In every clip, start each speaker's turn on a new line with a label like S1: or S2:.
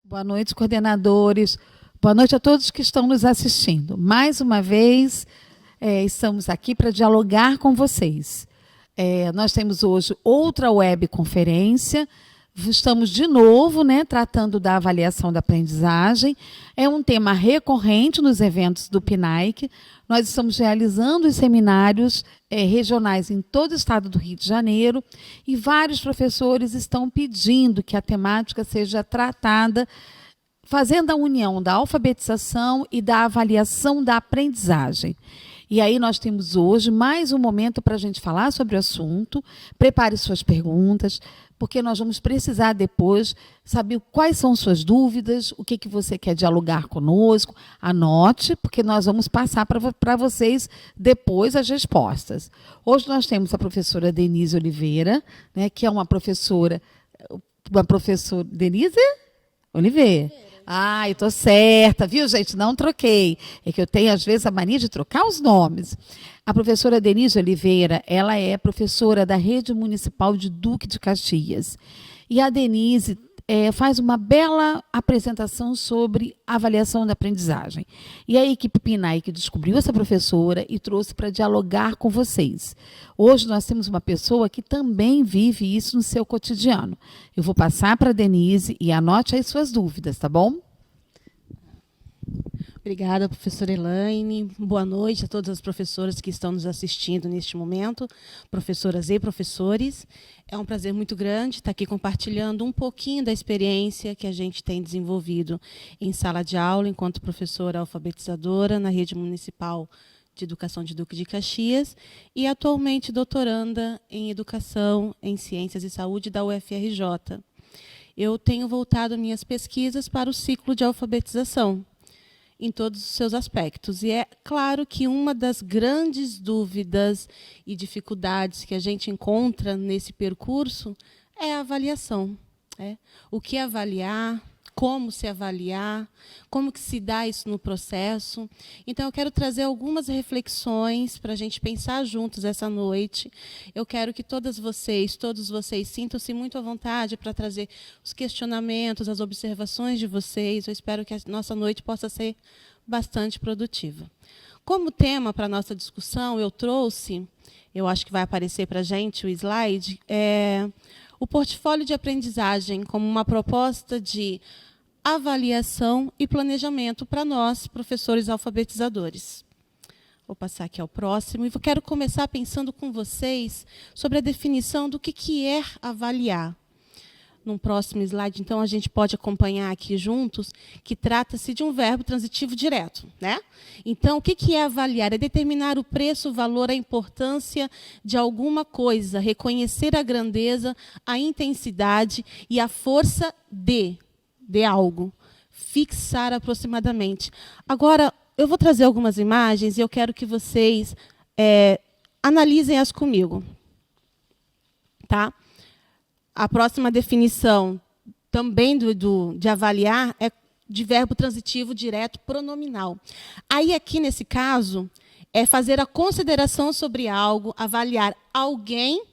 S1: Boa noite, coordenadores. Boa noite a todos que estão nos assistindo. Mais uma vez, estamos aqui para dialogar com vocês. Nós temos hoje outra webconferência. Estamos de novo, tratando da avaliação da aprendizagem. É um tema recorrente nos eventos do PNAEC. Nós estamos realizando os seminários regionais em todo o estado do Rio de Janeiro e vários professores estão pedindo que a temática seja tratada fazendo a união da alfabetização e da avaliação da aprendizagem. E aí nós temos hoje mais um momento para a gente falar sobre o assunto. Prepare suas perguntas, porque nós vamos precisar depois saber quais são suas dúvidas, o que você quer dialogar conosco. Anote, porque nós vamos passar para vocês depois as respostas. Hoje nós temos a professora Denise Oliveira, que é uma professora... Denise Oliveira. Eu estou certa, viu, gente? Não troquei. É que eu tenho, às vezes, a mania de trocar os nomes. A professora Denise Oliveira, ela é professora da Rede Municipal de Duque de Caxias. E a Denise faz uma bela apresentação sobre avaliação da aprendizagem. E a equipe PNAEC descobriu essa professora e trouxe para dialogar com vocês. Hoje nós temos uma pessoa que também vive isso no seu cotidiano. Eu vou passar para a Denise e anote aí suas dúvidas, tá bom?
S2: Obrigada, professora Elaine. Boa noite a todas as professoras que estão nos assistindo neste momento, professoras e professores. É um prazer muito grande estar aqui compartilhando um pouquinho da experiência que a gente tem desenvolvido em sala de aula, enquanto professora alfabetizadora na Rede Municipal de Educação de Duque de Caxias e atualmente doutoranda em Educação em Ciências e Saúde da UFRJ. Eu tenho voltado minhas pesquisas para o ciclo de alfabetização, em todos os seus aspectos. E é claro que uma das grandes dúvidas e dificuldades que a gente encontra nesse percurso é a avaliação. O que avaliar, como se avaliar, como que se dá isso no processo. Então, eu quero trazer algumas reflexões para a gente pensar juntos essa noite. Eu quero que todos vocês sintam-se muito à vontade para trazer os questionamentos, as observações de vocês. Eu espero que a nossa noite possa ser bastante produtiva. Como tema para a nossa discussão, eu trouxe, eu acho que vai aparecer para a gente o slide, o portfólio de aprendizagem como uma proposta de avaliação e planejamento para nós, professores alfabetizadores. Vou passar aqui ao próximo e quero começar pensando com vocês sobre a definição do que é avaliar. Num próximo slide, então, a gente pode acompanhar aqui juntos, que trata-se de um verbo transitivo direto. Então, o que é avaliar? É determinar o preço, o valor, a importância de alguma coisa, reconhecer a grandeza, a intensidade e a força de algo, fixar aproximadamente. Agora, eu vou trazer algumas imagens e eu quero que vocês analisem-as comigo. Tá? A próxima definição também de avaliar é de verbo transitivo direto pronominal. Aí, aqui, nesse caso, é fazer a consideração sobre algo, avaliar alguém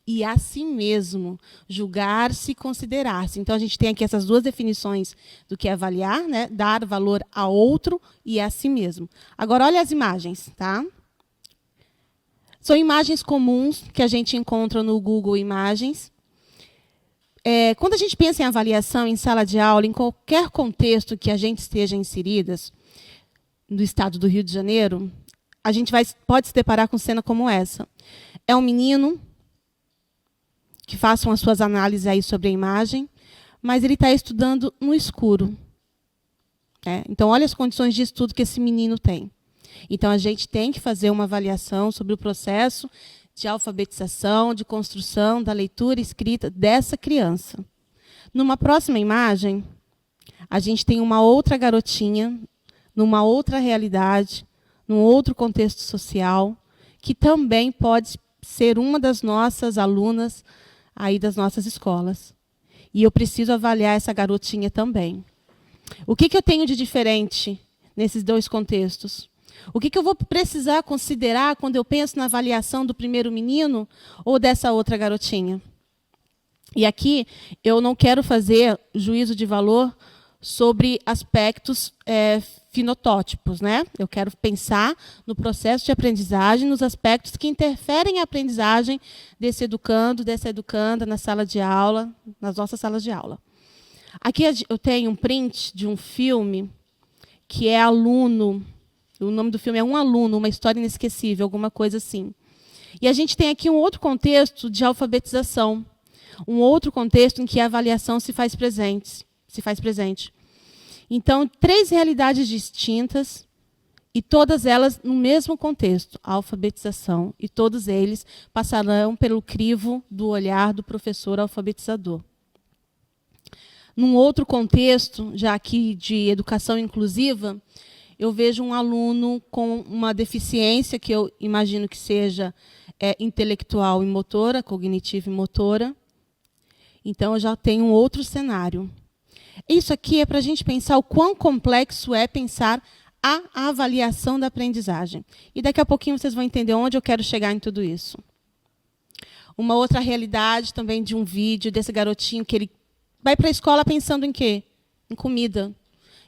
S2: e a si mesmo, julgar-se e considerar-se. Então, a gente tem aqui essas duas definições do que é avaliar, dar valor a outro e a si mesmo. Agora, olha as imagens. Tá? São imagens comuns que a gente encontra no Google Imagens. Quando a gente pensa em avaliação em sala de aula, em qualquer contexto que a gente esteja inseridas, no estado do Rio de Janeiro, a gente pode se deparar com cena como essa. É um menino que façam as suas análises aí sobre a imagem, mas ele está estudando no escuro. Então, olha as condições de estudo que esse menino tem. Então, a gente tem que fazer uma avaliação sobre o processo de alfabetização, de construção da leitura e escrita dessa criança. Numa próxima imagem, a gente tem uma outra garotinha, numa outra realidade, num outro contexto social, que também pode ser uma das nossas alunas aí das nossas escolas. E eu preciso avaliar essa garotinha também. O que eu tenho de diferente nesses dois contextos? O que eu vou precisar considerar quando eu penso na avaliação do primeiro menino ou dessa outra garotinha? E aqui eu não quero fazer juízo de valor sobre aspectos fenotótipos, né? Eu quero pensar no processo de aprendizagem, nos aspectos que interferem na aprendizagem desse educando, dessa educanda na sala de aula, nas nossas salas de aula. Aqui eu tenho um print de um filme que é Aluno. O nome do filme é Um Aluno, Uma História Inesquecível, alguma coisa assim. E a gente tem aqui um outro contexto de alfabetização, um outro contexto em que a avaliação se faz presente. Então, 3 realidades distintas, e todas elas no mesmo contexto, a alfabetização, e todos eles passarão pelo crivo do olhar do professor alfabetizador. Num outro contexto, já aqui de educação inclusiva, eu vejo um aluno com uma deficiência, que eu imagino que seja intelectual e motora, cognitiva e motora. Então, eu já tenho um outro cenário. Isso aqui é para a gente pensar o quão complexo é pensar a avaliação da aprendizagem. E daqui a pouquinho vocês vão entender onde eu quero chegar em tudo isso. Uma outra realidade também de um vídeo desse garotinho que ele vai para a escola pensando em quê? Em comida.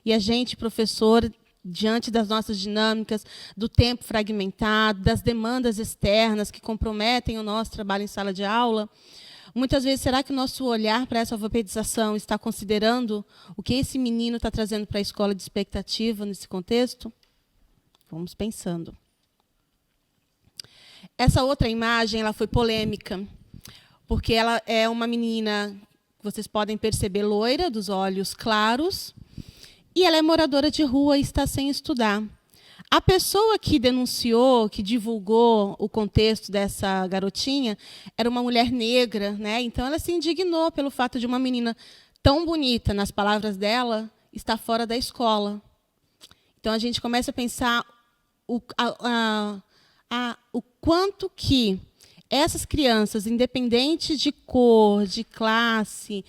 S2: E a gente, professor, diante das nossas dinâmicas, do tempo fragmentado, das demandas externas que comprometem o nosso trabalho em sala de aula, muitas vezes, será que o nosso olhar para essa alfabetização está considerando o que esse menino está trazendo para a escola de expectativa nesse contexto? Vamos pensando. Essa outra imagem ela foi polêmica, porque ela é uma menina, vocês podem perceber, loira, dos olhos claros, e ela é moradora de rua e está sem estudar. A pessoa que denunciou, que divulgou o contexto dessa garotinha, era uma mulher negra, né? Então ela se indignou pelo fato de uma menina tão bonita, nas palavras dela, estar fora da escola. Então a gente começa a pensar o quanto que essas crianças, independente de cor, de classe,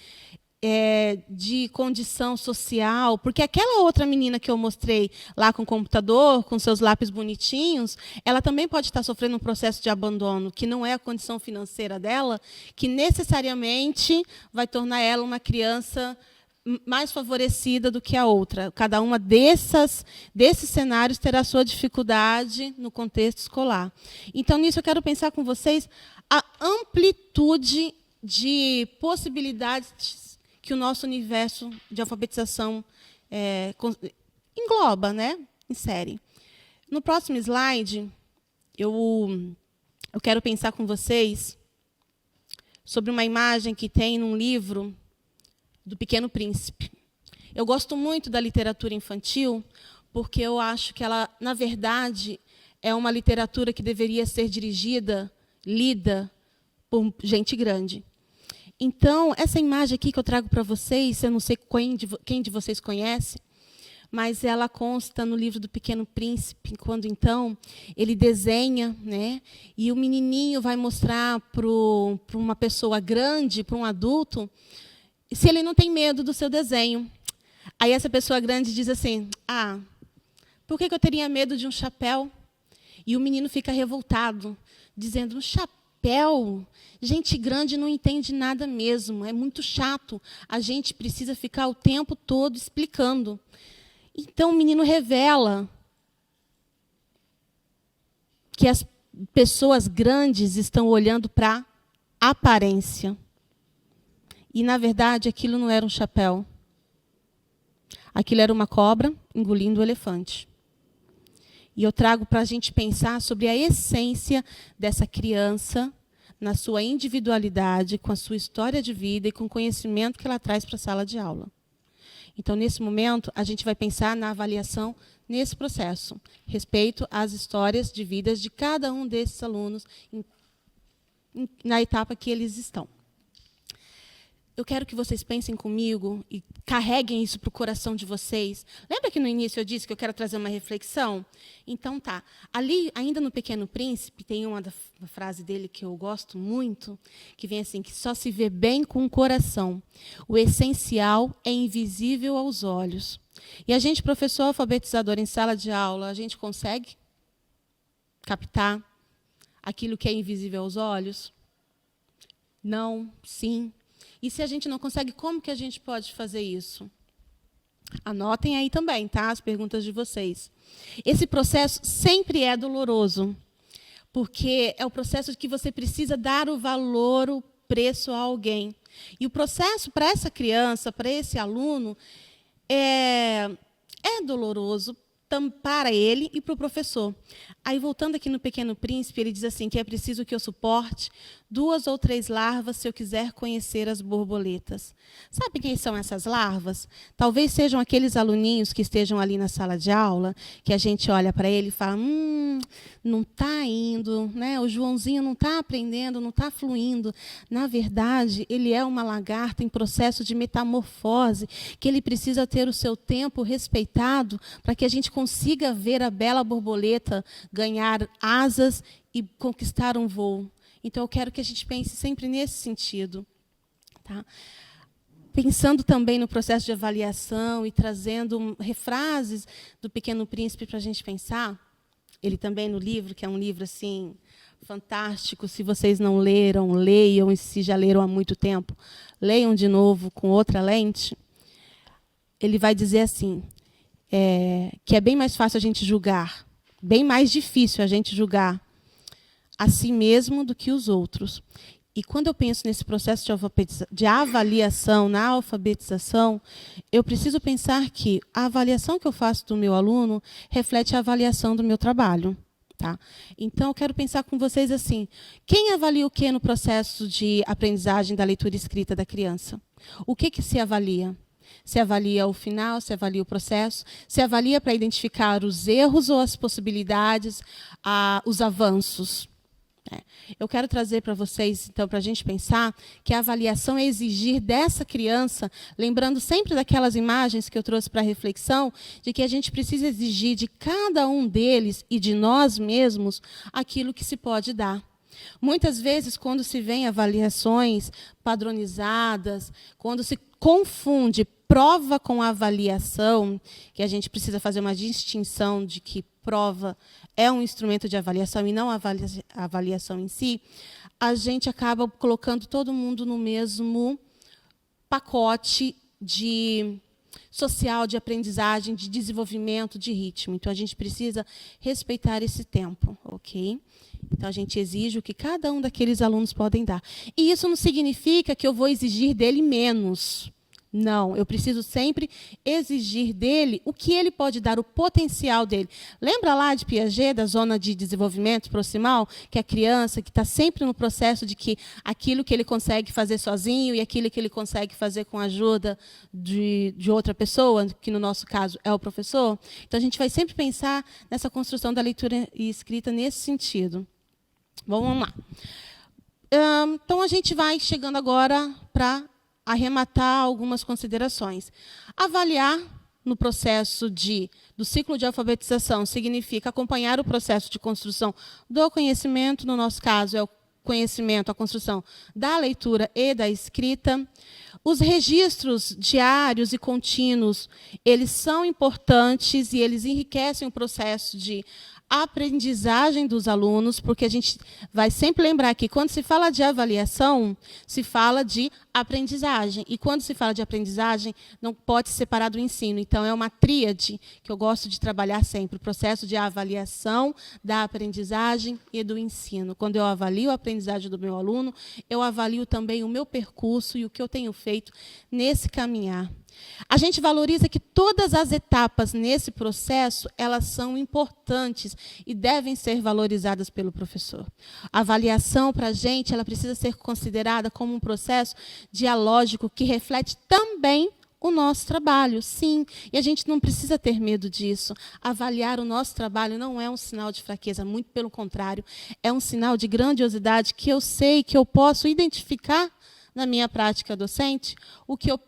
S2: de condição social, porque aquela outra menina que eu mostrei lá com o computador, com seus lápis bonitinhos, ela também pode estar sofrendo um processo de abandono, que não é a condição financeira dela, que necessariamente vai tornar ela uma criança mais favorecida do que a outra. Cada uma desses cenários terá sua dificuldade no contexto escolar. Então, nisso eu quero pensar com vocês a amplitude de possibilidades que o nosso universo de alfabetização engloba, né? Insere. No próximo slide, eu quero pensar com vocês sobre uma imagem que tem num livro do Pequeno Príncipe. Eu gosto muito da literatura infantil, porque eu acho que ela, na verdade, é uma literatura que deveria ser dirigida, lida por gente grande. Então, essa imagem aqui que eu trago para vocês, eu não sei quem de vocês conhece, mas ela consta no livro do Pequeno Príncipe, quando, então, ele desenha, né, e o menininho vai mostrar para uma pessoa grande, para um adulto, se ele não tem medo do seu desenho. Aí essa pessoa grande diz assim, por que eu teria medo de um chapéu? E o menino fica revoltado, dizendo, um chapéu? Gente grande não entende nada mesmo, é muito chato. A gente precisa ficar o tempo todo explicando. Então, o menino revela que as pessoas grandes estão olhando para a aparência. E, na verdade, aquilo não era um chapéu. Aquilo era uma cobra engolindo o elefante. E eu trago para a gente pensar sobre a essência dessa criança, na sua individualidade, com a sua história de vida e com o conhecimento que ela traz para a sala de aula. Então, nesse momento, a gente vai pensar na avaliação nesse processo, respeito às histórias de vidas de cada um desses alunos na etapa que eles estão. Eu quero que vocês pensem comigo e carreguem isso para o coração de vocês. Lembra que no início eu disse que eu quero trazer uma reflexão? Então, tá. Ali, ainda no Pequeno Príncipe, tem uma frase dele que eu gosto muito, que vem assim, que só se vê bem com o coração. O essencial é invisível aos olhos. E a gente, professor alfabetizador em sala de aula, a gente consegue captar aquilo que é invisível aos olhos? Não, sim. E se a gente não consegue, como que a gente pode fazer isso? Anotem aí também, tá? As perguntas de vocês. Esse processo sempre é doloroso, porque é o processo que você precisa dar o valor, o preço a alguém. E o processo para essa criança, para esse aluno, é doloroso para ele e para o professor. Aí, voltando aqui no Pequeno Príncipe, ele diz assim, que é preciso que eu suporte 2 ou 3 larvas se eu quiser conhecer as borboletas. Sabe quem são essas larvas? Talvez sejam aqueles aluninhos que estejam ali na sala de aula, que a gente olha para ele e fala, não está indo, né? O Joãozinho não está aprendendo, não está fluindo. Na verdade, ele é uma lagarta em processo de metamorfose, que ele precisa ter o seu tempo respeitado para que a gente consiga ver a bela borboleta ganhar asas e conquistar um voo. Então, eu quero que a gente pense sempre nesse sentido. Tá? Pensando também no processo de avaliação e trazendo frases do Pequeno Príncipe para a gente pensar, ele também no livro, que é um livro assim fantástico, se vocês não leram, leiam, e se já leram há muito tempo, leiam de novo com outra lente. Ele vai dizer assim, que é bem mais fácil a gente julgar, bem mais difícil a gente julgar a si mesmo do que os outros. E quando eu penso nesse processo de avaliação, na alfabetização, eu preciso pensar que a avaliação que eu faço do meu aluno reflete a avaliação do meu trabalho. Tá? Então, eu quero pensar com vocês assim, quem avalia o que no processo de aprendizagem da leitura escrita da criança? O que se avalia? Se avalia o final, se avalia o processo, se avalia para identificar os erros ou as possibilidades, os avanços. Eu quero trazer para vocês, então, para a gente pensar que a avaliação é exigir dessa criança, lembrando sempre daquelas imagens que eu trouxe para a reflexão, de que a gente precisa exigir de cada um deles e de nós mesmos aquilo que se pode dar. Muitas vezes, quando se vê avaliações padronizadas, quando se confunde prova com avaliação, que a gente precisa fazer uma distinção de que prova é um instrumento de avaliação e não a avaliação em si, a gente acaba colocando todo mundo no mesmo pacote social, de aprendizagem, de desenvolvimento, de ritmo. Então, a gente precisa respeitar esse tempo, ok? Então, a gente exige o que cada um daqueles alunos podem dar. E isso não significa que eu vou exigir dele menos. Não, eu preciso sempre exigir dele o que ele pode dar, o potencial dele. Lembra lá de Piaget, da zona de desenvolvimento proximal, que a criança que está sempre no processo de que aquilo que ele consegue fazer sozinho e aquilo que ele consegue fazer com a ajuda de outra pessoa, que no nosso caso é o professor? Então, a gente vai sempre pensar nessa construção da leitura e escrita nesse sentido. Bom, vamos lá. Então, a gente vai chegando agora para arrematar algumas considerações. Avaliar no processo do ciclo de alfabetização significa acompanhar o processo de construção do conhecimento, no nosso caso é o conhecimento, a construção da leitura e da escrita. Os registros diários e contínuos, eles são importantes e eles enriquecem o processo de aprendizagem dos alunos, porque a gente vai sempre lembrar que quando se fala de avaliação, se fala de aprendizagem. E quando se fala de aprendizagem, não pode se separar do ensino. Então, é uma tríade que eu gosto de trabalhar sempre, o processo de avaliação, da aprendizagem e do ensino. Quando eu avalio a aprendizagem do meu aluno, eu avalio também o meu percurso e o que eu tenho feito nesse caminhar. A gente valoriza que todas as etapas nesse processo, elas são importantes e devem ser valorizadas pelo professor. A avaliação, para a gente, ela precisa ser considerada como um processo dialógico que reflete também o nosso trabalho, sim. E a gente não precisa ter medo disso. Avaliar o nosso trabalho não é um sinal de fraqueza, muito pelo contrário. É um sinal de grandiosidade que eu sei que eu posso identificar na minha prática docente o que eu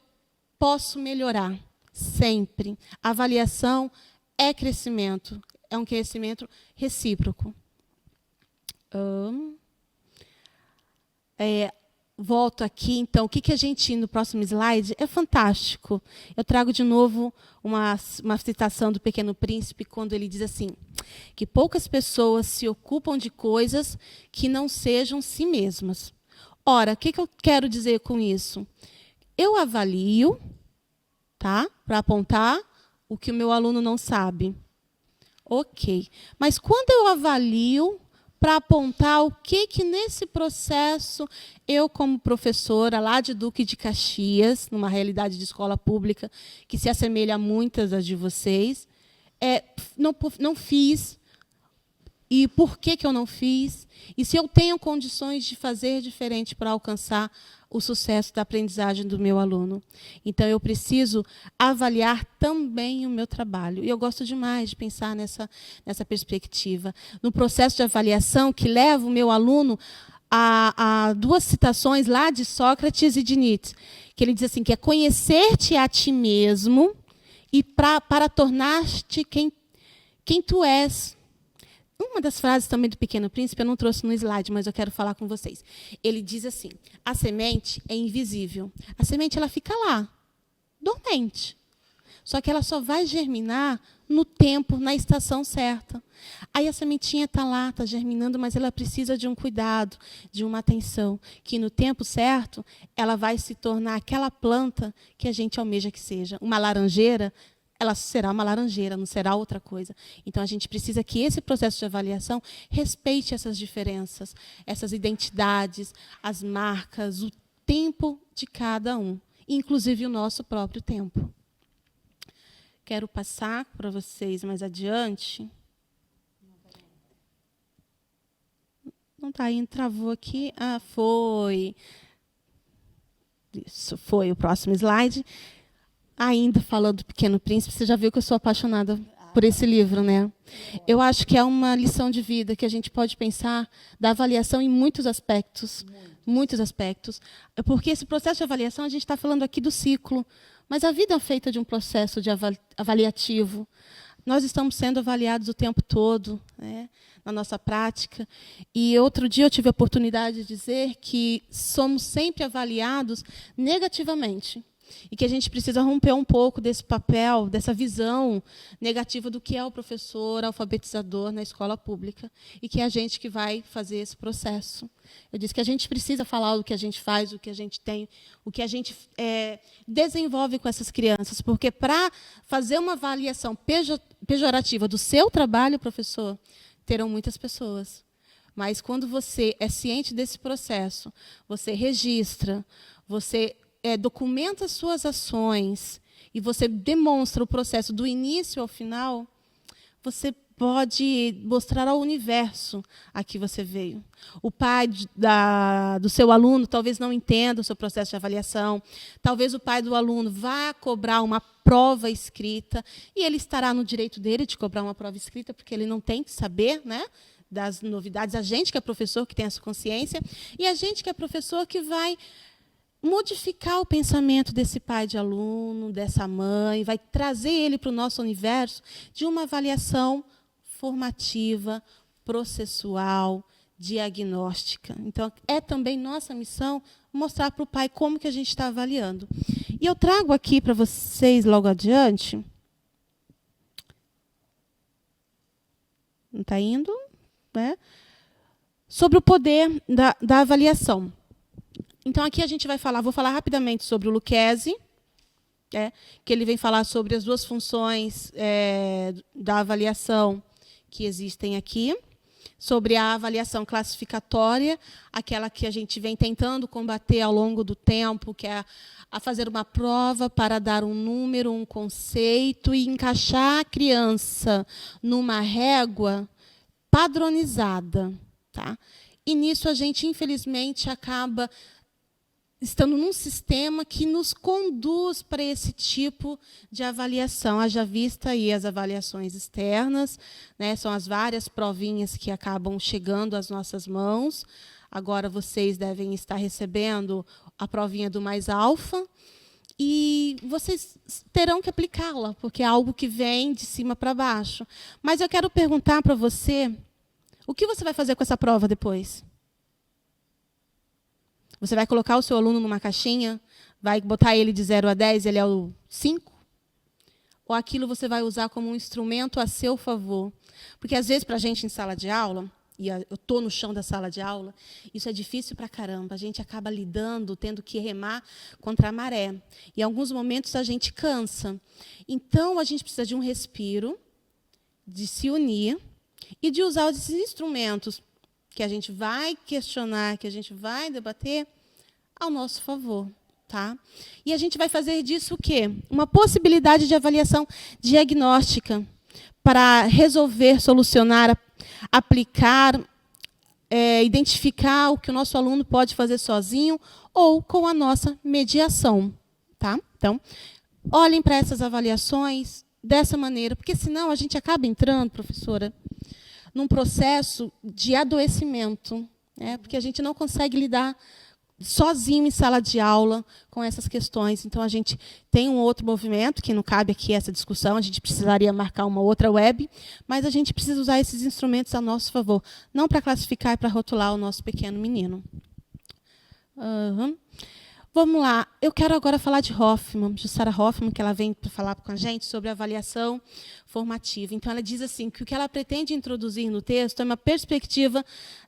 S2: posso melhorar, sempre. A avaliação é crescimento, é um crescimento recíproco. Volto aqui, então, o que a gente, no próximo slide, é fantástico. Eu trago de novo uma citação do Pequeno Príncipe, quando ele diz assim, que poucas pessoas se ocupam de coisas que não sejam si mesmas. Ora, o que eu quero dizer com isso? Eu avalio tá? Para apontar o que o meu aluno não sabe. Ok. Mas quando eu avalio para apontar o que nesse processo eu, como professora lá de Duque de Caxias, numa realidade de escola pública que se assemelha a muitas das de vocês, não fiz, e por que eu não fiz, e se eu tenho condições de fazer diferente para alcançar o sucesso da aprendizagem do meu aluno. Então, eu preciso avaliar também o meu trabalho. E eu gosto demais de pensar nessa perspectiva. No processo de avaliação que leva o meu aluno a duas citações lá de Sócrates e de Nietzsche, que ele diz assim, que é conhecer-te a ti mesmo e para tornar-te quem tu és. Uma das frases também do Pequeno Príncipe, eu não trouxe no slide, mas eu quero falar com vocês. Ele diz assim, a semente é invisível. A semente ela fica lá, dormente. Só que ela só vai germinar no tempo, na estação certa. Aí a sementinha está lá, está germinando, mas ela precisa de um cuidado, de uma atenção, que no tempo certo ela vai se tornar aquela planta que a gente almeja que seja. Uma laranjeira, ela será uma laranjeira, não será outra coisa. Então, a gente precisa que esse processo de avaliação respeite essas diferenças, essas identidades, as marcas, o tempo de cada um, inclusive o nosso próprio tempo. Quero passar para vocês mais adiante. Não está indo, travou aqui. Ah, foi. Isso, foi o próximo slide. Ainda falando do Pequeno Príncipe, você já viu que eu sou apaixonada por esse livro, né? Eu acho que é uma lição de vida que a gente pode pensar da avaliação em muitos aspectos. Muitos aspectos. Porque esse processo de avaliação, a gente está falando aqui do ciclo, mas a vida é feita de um processo de avaliativo. Nós estamos sendo avaliados o tempo todo, né, na nossa prática. E outro dia eu tive a oportunidade de dizer que somos sempre avaliados negativamente. E que a gente precisa romper um pouco desse papel, dessa visão negativa do que é o professor alfabetizador na escola pública, e que é a gente que vai fazer esse processo. Eu disse que a gente precisa falar o que a gente faz, o que a gente tem, o que a gente desenvolve com essas crianças, porque para fazer uma avaliação pejorativa do seu trabalho, professor, terão muitas pessoas. Mas quando você é ciente desse processo, você registra, você documenta as suas ações e você demonstra o processo do início ao final, você pode mostrar ao universo a que você veio. O pai do seu aluno talvez não entenda o seu processo de avaliação, talvez o pai do aluno vá cobrar uma prova escrita, e ele estará no direito dele de cobrar uma prova escrita, porque ele não tem que saber, né, das novidades. A gente que é professor, que tem essa consciência, e a gente que é professor que vai modificar o pensamento desse pai de aluno, dessa mãe, vai trazer ele para o nosso universo de uma avaliação formativa, processual, diagnóstica. Então, é também nossa missão mostrar para o pai como que a gente está avaliando. E eu trago aqui para vocês, logo adiante... Não está indo? Né? Sobre o poder da avaliação. Então, aqui a gente vai falar, vou falar rapidamente sobre o Lucchesi, que ele vem falar sobre as duas funções da avaliação que existem aqui, sobre a avaliação classificatória, aquela que a gente vem tentando combater ao longo do tempo, que é a fazer uma prova para dar um número, um conceito e encaixar a criança numa régua padronizada. Tá? E nisso a gente, infelizmente, acaba estando num sistema que nos conduz para esse tipo de avaliação. Haja vista aí as avaliações externas, né? São as várias provinhas que acabam chegando às nossas mãos. Agora vocês devem estar recebendo a provinha do Mais Alfa, e vocês terão que aplicá-la, porque é algo que vem de cima para baixo. Mas eu quero perguntar para você, o que você vai fazer com essa prova depois? Você vai colocar o seu aluno numa caixinha, vai botar ele de 0 a 10, ele é o 5? Ou aquilo você vai usar como um instrumento a seu favor? Porque, às vezes, para a gente em sala de aula, e eu estou no chão da sala de aula, isso é difícil para caramba. A gente acaba lidando, tendo que remar contra a maré. E, em alguns momentos, a gente cansa. Então, a gente precisa de um respiro, de se unir e de usar esses instrumentos que a gente vai questionar, que a gente vai debater, ao nosso favor. Tá? E a gente vai fazer disso o quê? Uma possibilidade de avaliação diagnóstica para resolver, solucionar, aplicar, identificar o que o nosso aluno pode fazer sozinho ou com a nossa mediação. Tá? Então, olhem para essas avaliações dessa maneira, porque senão a gente acaba entrando, professora, num processo de adoecimento, né? Porque a gente não consegue lidar sozinho em sala de aula com essas questões. Então, a gente tem um outro movimento, que não cabe aqui essa discussão, a gente precisaria marcar uma outra web, mas a gente precisa usar esses instrumentos a nosso favor, não para classificar e para rotular o nosso pequeno menino. Vamos lá, eu quero agora falar de Hoffman, de Sarah Hoffman, que ela vem para falar com a gente sobre avaliação formativa. Então, ela diz assim, que o que ela pretende introduzir no texto é uma perspectiva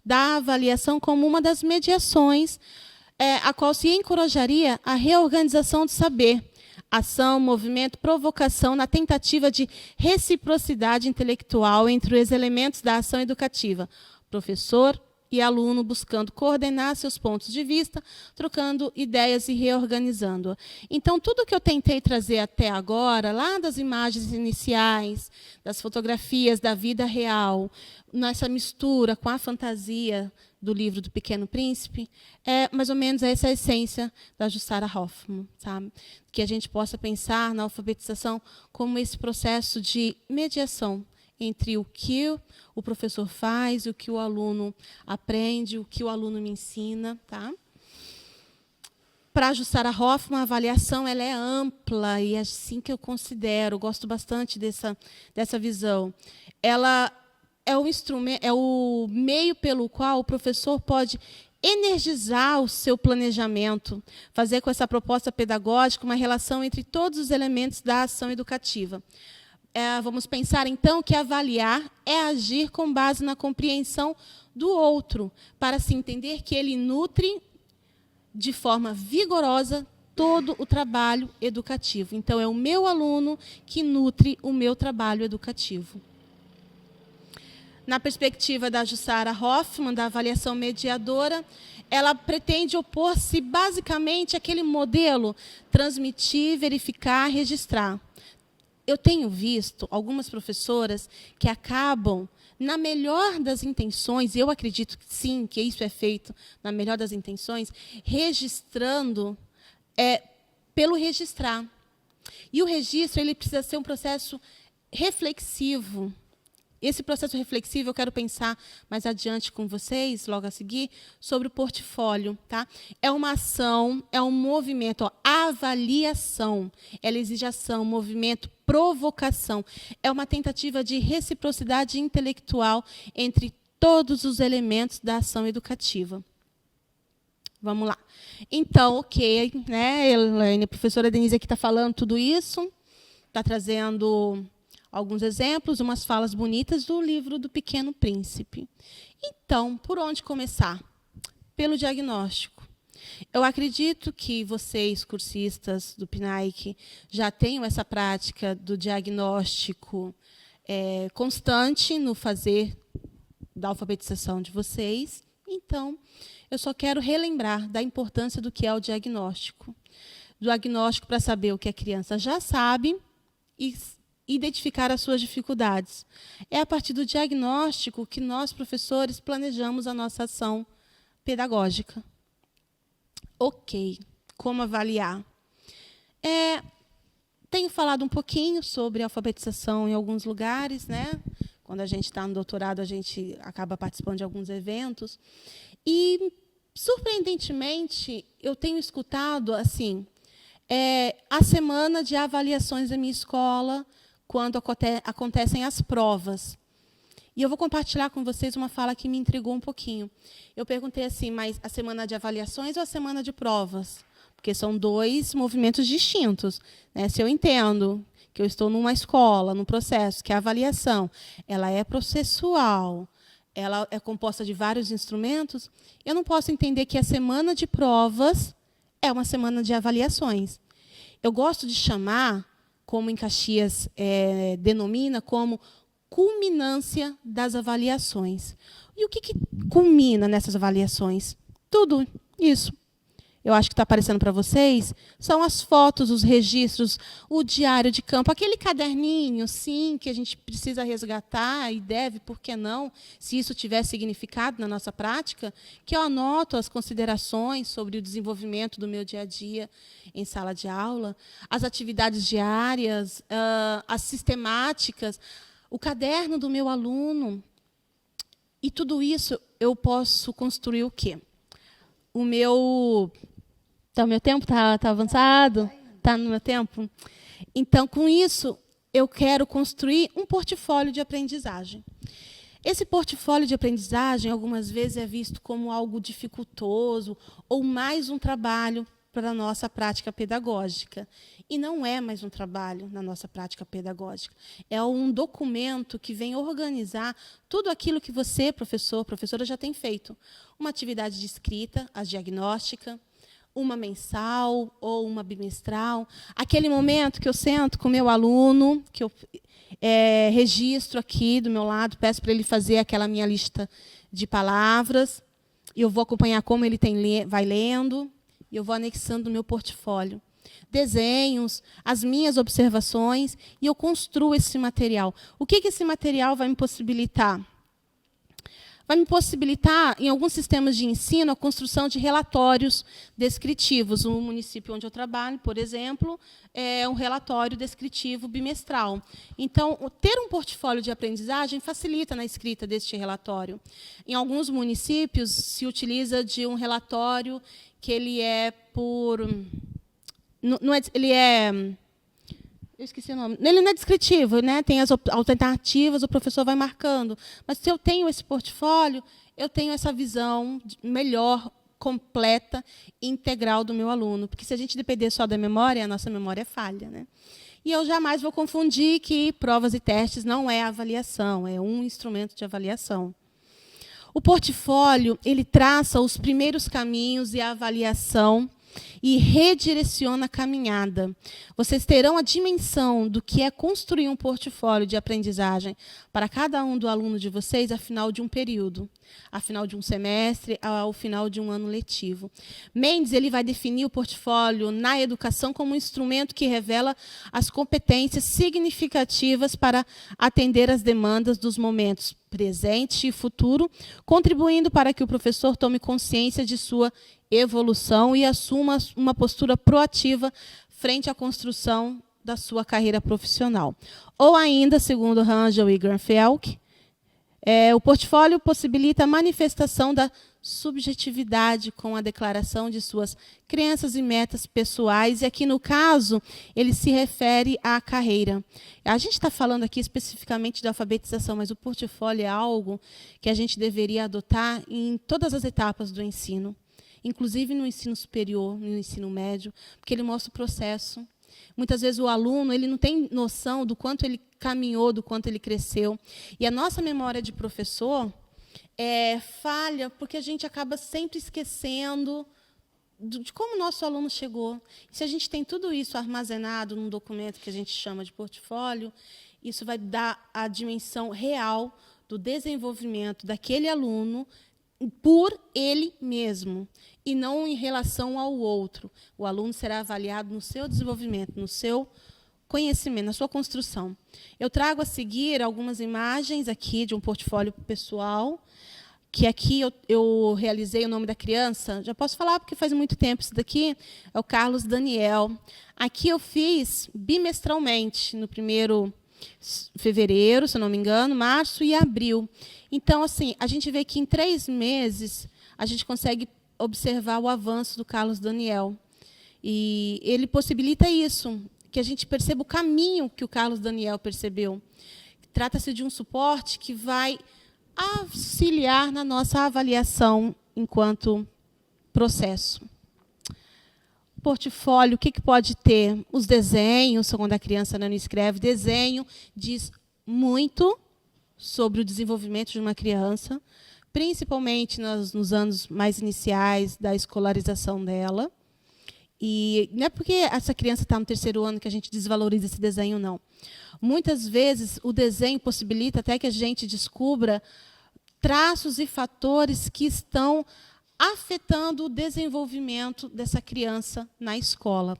S2: da avaliação como uma das mediações a qual se encorajaria a reorganização do saber, ação, movimento, provocação na tentativa de reciprocidade intelectual entre os elementos da ação educativa, professor e aluno, buscando coordenar seus pontos de vista, trocando ideias e reorganizando. Então, tudo que eu tentei trazer até agora, lá das imagens iniciais, das fotografias da vida real, nessa mistura com a fantasia do livro do Pequeno Príncipe, é mais ou menos essa a essência da Jussara Hoffman, sabe? Que a gente possa pensar na alfabetização como esse processo de mediação entre o que o professor faz, o que o aluno aprende, o que o aluno me ensina. Tá? Para a Jussara Hoffman, a avaliação ela é ampla, e é assim que eu considero, gosto bastante dessa visão. Ela é o instrumento, é o meio pelo qual o professor pode energizar o seu planejamento, fazer com essa proposta pedagógica uma relação entre todos os elementos da ação educativa. Vamos pensar, então, que avaliar é agir com base na compreensão do outro, para se entender que ele nutre de forma vigorosa todo o trabalho educativo. Então, é o meu aluno que nutre o meu trabalho educativo. Na perspectiva da Jussara Hoffman, da avaliação mediadora, ela pretende opor-se basicamente àquele modelo transmitir, verificar, registrar. Eu tenho visto algumas professoras que acabam, na melhor das intenções, e eu acredito que sim, que isso é feito na melhor das intenções, registrando pelo registrar. E o registro ele precisa ser um processo reflexivo. Esse processo reflexivo eu quero pensar mais adiante com vocês, logo a seguir, sobre o portfólio. Tá? É uma ação, é um movimento, avaliação. Ela exige ação, movimento, provocação. É uma tentativa de reciprocidade intelectual entre todos os elementos da ação educativa. Vamos lá. Então, ok, né, Elaine, a professora Denise aqui está falando tudo isso, está trazendo alguns exemplos, umas falas bonitas do livro do Pequeno Príncipe. Então, por onde começar? Pelo diagnóstico. Eu acredito que vocês, cursistas do PNAEC, já tenham essa prática do diagnóstico constante no fazer da alfabetização de vocês. Então, eu só quero relembrar da importância do que é o diagnóstico. Diagnóstico para saber o que a criança já sabe e identificar as suas dificuldades. É a partir do diagnóstico que nós, professores, planejamos a nossa ação pedagógica. Ok, como avaliar? Tenho falado um pouquinho sobre alfabetização em alguns lugares, né? Quando a gente está no doutorado, a gente acaba participando de alguns eventos. E, surpreendentemente, eu tenho escutado assim, a semana de avaliações da minha escola, quando acontecem as provas. E eu vou compartilhar com vocês uma fala que me intrigou um pouquinho. Eu perguntei assim, mas a semana de avaliações ou a semana de provas? Porque são dois movimentos distintos. Né? Se eu entendo que eu estou numa escola, num processo, que a avaliação ela é processual, ela é composta de vários instrumentos, eu não posso entender que a semana de provas é uma semana de avaliações. Eu gosto de chamar, como em Caxias denomina, como culminância das avaliações. E o que culmina nessas avaliações? Tudo isso. Eu acho que está aparecendo para vocês, são as fotos, os registros, o diário de campo, aquele caderninho, sim, que a gente precisa resgatar e deve, por que não, se isso tiver significado na nossa prática, que eu anoto as considerações sobre o desenvolvimento do meu dia a dia em sala de aula, as atividades diárias, as sistemáticas, o caderno do meu aluno. E tudo isso eu posso construir o quê? O meu tempo está avançado? Está no meu tempo? Então, com isso, eu quero construir um portfólio de aprendizagem. Esse portfólio de aprendizagem, algumas vezes, é visto como algo dificultoso ou mais um trabalho para a nossa prática pedagógica. E não é mais um trabalho na nossa prática pedagógica. É um documento que vem organizar tudo aquilo que você, professor, professora, já tem feito. Uma atividade de escrita, a diagnóstica, uma mensal ou uma bimestral. Aquele momento que eu sento com o meu aluno, que eu registro aqui do meu lado, peço para ele fazer aquela minha lista de palavras, e eu vou acompanhar como ele vai lendo, e eu vou anexando no meu portfólio desenhos, as minhas observações, e eu construo esse material. O que esse material vai me possibilitar? Vai me possibilitar, em alguns sistemas de ensino, a construção de relatórios descritivos. O município onde eu trabalho, por exemplo, é um relatório descritivo bimestral. Então, ter um portfólio de aprendizagem facilita na escrita deste relatório. Em alguns municípios, se utiliza de um relatório que ele é por... Eu esqueci o nome. Ele não é descritivo, né? Tem as alternativas, o professor vai marcando. Mas, se eu tenho esse portfólio, eu tenho essa visão melhor, completa e integral do meu aluno. Porque, se a gente depender só da memória, a nossa memória é falha, né? E eu jamais vou confundir que provas e testes não é avaliação, é um instrumento de avaliação. O portfólio, ele traça os primeiros caminhos e a avaliação e redireciona a caminhada. Vocês terão a dimensão do que é construir um portfólio de aprendizagem para cada um do aluno de vocês ao final de um período, ao final de um semestre, ao final de um ano letivo. Mendes ele vai definir o portfólio na educação como um instrumento que revela as competências significativas para atender às demandas dos momentos presente e futuro, contribuindo para que o professor tome consciência de sua evolução e assuma uma postura proativa frente à construção da sua carreira profissional. Ou ainda, segundo Rangel e Granfelk, o portfólio possibilita a manifestação da subjetividade com a declaração de suas crenças e metas pessoais, e aqui, no caso, ele se refere à carreira. A gente está falando aqui especificamente de alfabetização, mas o portfólio é algo que a gente deveria adotar em todas as etapas do ensino, inclusive no ensino superior, no ensino médio, porque ele mostra o processo. Muitas vezes o aluno ele não tem noção do quanto ele caminhou, do quanto ele cresceu. E a nossa memória de professor falha, porque a gente acaba sempre esquecendo de como o nosso aluno chegou. E se a gente tem tudo isso armazenado num documento que a gente chama de portfólio, isso vai dar a dimensão real do desenvolvimento daquele aluno por ele mesmo, e não em relação ao outro. O aluno será avaliado no seu desenvolvimento, no seu conhecimento, na sua construção. Eu trago a seguir algumas imagens aqui de um portfólio pessoal, que aqui eu realizei o nome da criança. Já posso falar, porque faz muito tempo isso daqui. É o Carlos Daniel. Aqui eu fiz bimestralmente, no primeiro fevereiro, se eu não me engano, março e abril. Então, assim, a gente vê que em 3 meses a gente consegue observar o avanço do Carlos Daniel. E ele possibilita isso, que a gente perceba o caminho que o Carlos Daniel percebeu. Trata-se de um suporte que vai auxiliar na nossa avaliação enquanto processo. Portfólio, o que pode ter? Os desenhos, quando a criança não escreve, desenho diz muito sobre o desenvolvimento de uma criança, principalmente nos anos mais iniciais da escolarização dela. E não é porque essa criança está no 3º ano que a gente desvaloriza esse desenho, não. Muitas vezes, o desenho possibilita até que a gente descubra traços e fatores que estão afetando o desenvolvimento dessa criança na escola.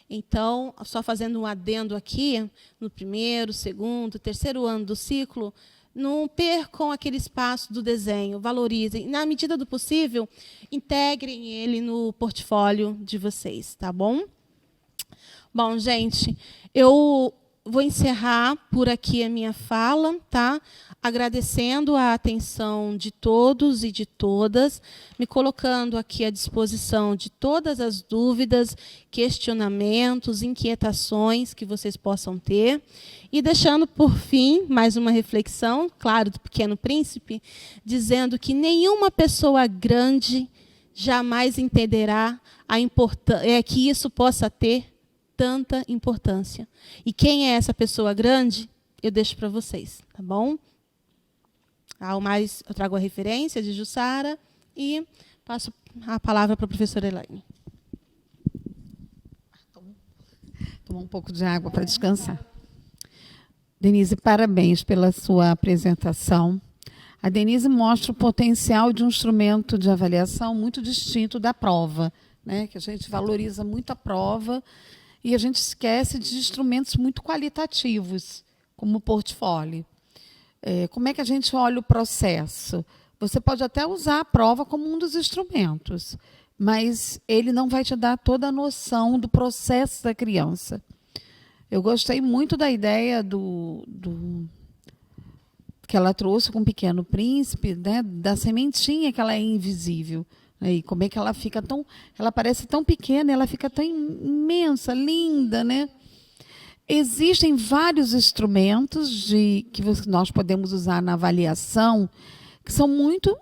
S2: Então, só fazendo um adendo aqui, no 1º, 2º, 3º ano do ciclo, não percam aquele espaço do desenho, valorizem. Na medida do possível, integrem ele no portfólio de vocês, tá bom? Bom, gente, eu vou encerrar por aqui a minha fala, tá? Agradecendo a atenção de todos e de todas, me colocando aqui à disposição de todas as dúvidas, questionamentos, inquietações que vocês possam ter. E deixando, por fim, mais uma reflexão, claro, do Pequeno Príncipe, dizendo que nenhuma pessoa grande jamais entenderá que isso possa ter tanta importância. E quem é essa pessoa grande, eu deixo para vocês, tá bom? Ao mais, eu trago a referência de Jussara e passo a palavra para a professora Elaine.
S1: Tomar um pouco de água para descansar. Denise, parabéns pela sua apresentação. A Denise mostra o potencial de um instrumento de avaliação muito distinto da prova, né? Que a gente valoriza muito a prova e a gente esquece de instrumentos muito qualitativos, como o portfólio. Como é que a gente olha o processo? Você pode até usar a prova como um dos instrumentos, mas ele não vai te dar toda a noção do processo da criança. Eu gostei muito da ideia que ela trouxe com o Pequeno Príncipe, né, da sementinha que ela é invisível. Né, e como é que ela fica tão... Ela parece tão pequena, ela fica tão imensa, linda, né? Existem vários instrumentos que nós podemos usar na avaliação, que são muito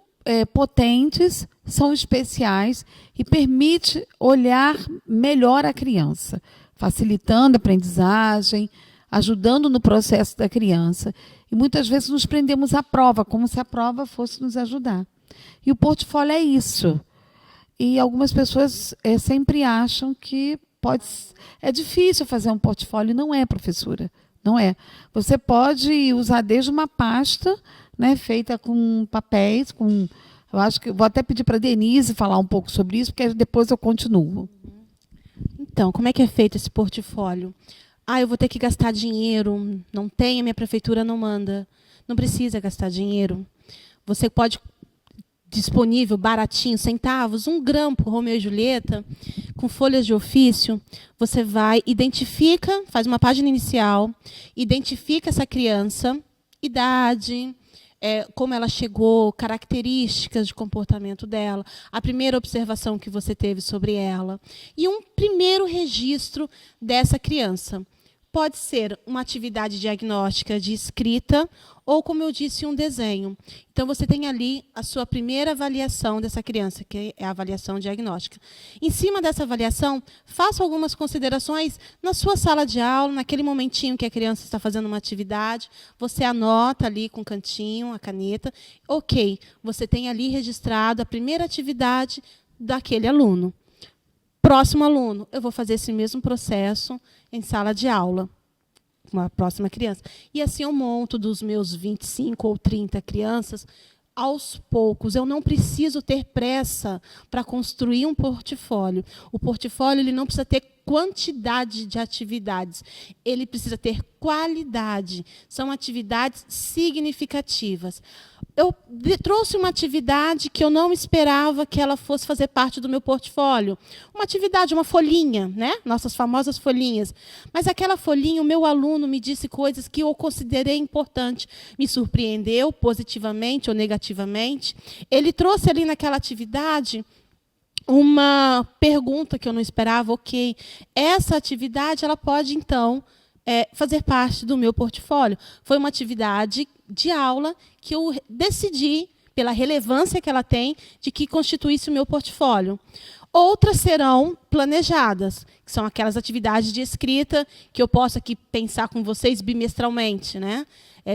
S1: potentes, são especiais e permite olhar melhor a criança, facilitando a aprendizagem, ajudando no processo da criança. E muitas vezes nos prendemos à prova, como se a prova fosse nos ajudar. E o portfólio é isso. E algumas pessoas sempre acham que é difícil fazer um portfólio. Não é, professora. Não é. Você pode usar desde uma pasta, né, feita com papéis, eu acho que vou até pedir para a Denise falar um pouco sobre isso, porque depois eu continuo.
S2: Então, como é que é feito esse portfólio? Eu vou ter que gastar dinheiro, não tem, a minha prefeitura não manda. Não precisa gastar dinheiro. Você pode, disponível, baratinho, centavos, um grampo, Romeu e Julieta, com folhas de ofício, você vai, identifica, faz uma página inicial, identifica essa criança, idade, como ela chegou, características de comportamento dela, a primeira observação que você teve sobre ela, e um primeiro registro dessa criança. Pode ser uma atividade diagnóstica de escrita ou, como eu disse, um desenho. Então, você tem ali a sua primeira avaliação dessa criança, que é a avaliação diagnóstica. Em cima dessa avaliação, faça algumas considerações na sua sala de aula, naquele momentinho que a criança está fazendo uma atividade, você anota ali com o cantinho, a caneta. Ok, você tem ali registrado a primeira atividade daquele aluno. Próximo aluno, eu vou fazer esse mesmo processo em sala de aula, uma próxima criança. E assim eu monto dos meus 25 ou 30 crianças, aos poucos. Eu não preciso ter pressa para construir um portfólio. O portfólio ele não precisa ter quantidade de atividades, ele precisa ter qualidade. São atividades significativas. Eu trouxe uma atividade que eu não esperava que ela fosse fazer parte do meu portfólio. Uma atividade, uma folhinha, né? Nossas famosas folhinhas. Mas aquela folhinha, o meu aluno me disse coisas que eu considerei importante. Me surpreendeu positivamente ou negativamente. Ele trouxe ali naquela atividade uma pergunta que eu não esperava. Ok, essa atividade ela pode, então, fazer parte do meu portfólio. Foi uma atividade de aula que eu decidi, pela relevância que ela tem, de que constituísse o meu portfólio. Outras serão planejadas, que são aquelas atividades de escrita que eu posso aqui pensar com vocês bimestralmente, né?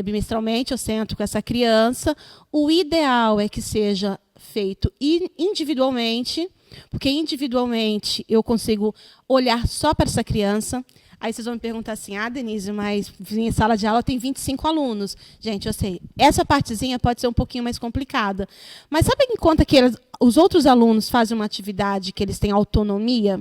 S2: Bimestralmente eu sento com essa criança. O ideal é que seja feito individualmente, porque individualmente eu consigo olhar só para essa criança. Aí vocês vão me perguntar assim, Denise, mas em sala de aula tem 25 alunos. Gente, eu sei, essa partezinha pode ser um pouquinho mais complicada. Mas sabe enquanto que os outros alunos fazem uma atividade que eles têm autonomia?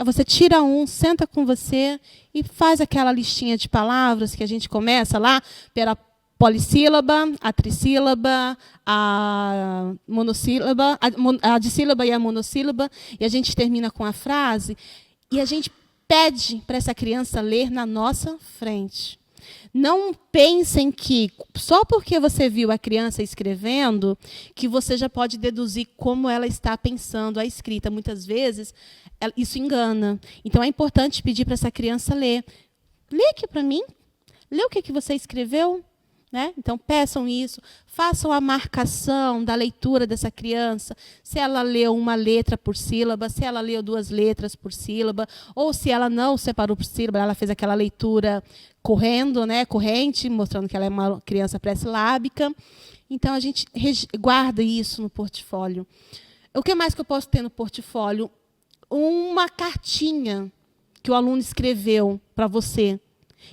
S2: Você tira um, senta com você e faz aquela listinha de palavras que a gente começa lá pela polissílaba, a trissílaba, a monossílaba, a dissílaba e a monossílaba, e a gente termina com a frase, e a gente pede para essa criança ler na nossa frente. Não pensem que, só porque você viu a criança escrevendo, que você já pode deduzir como ela está pensando a escrita. Muitas vezes, isso engana. Então, é importante pedir para essa criança ler. Lê aqui para mim. Lê o que você escreveu. Né? Então, peçam isso, façam a marcação da leitura dessa criança, se ela leu uma letra por sílaba, se ela leu 2 letras por sílaba, ou se ela não separou por sílaba, ela fez aquela leitura correndo, né, corrente, mostrando que ela é uma criança pré-silábica. Então, a gente guarda isso no portfólio. O que mais que eu posso ter no portfólio? Uma cartinha que o aluno escreveu para você.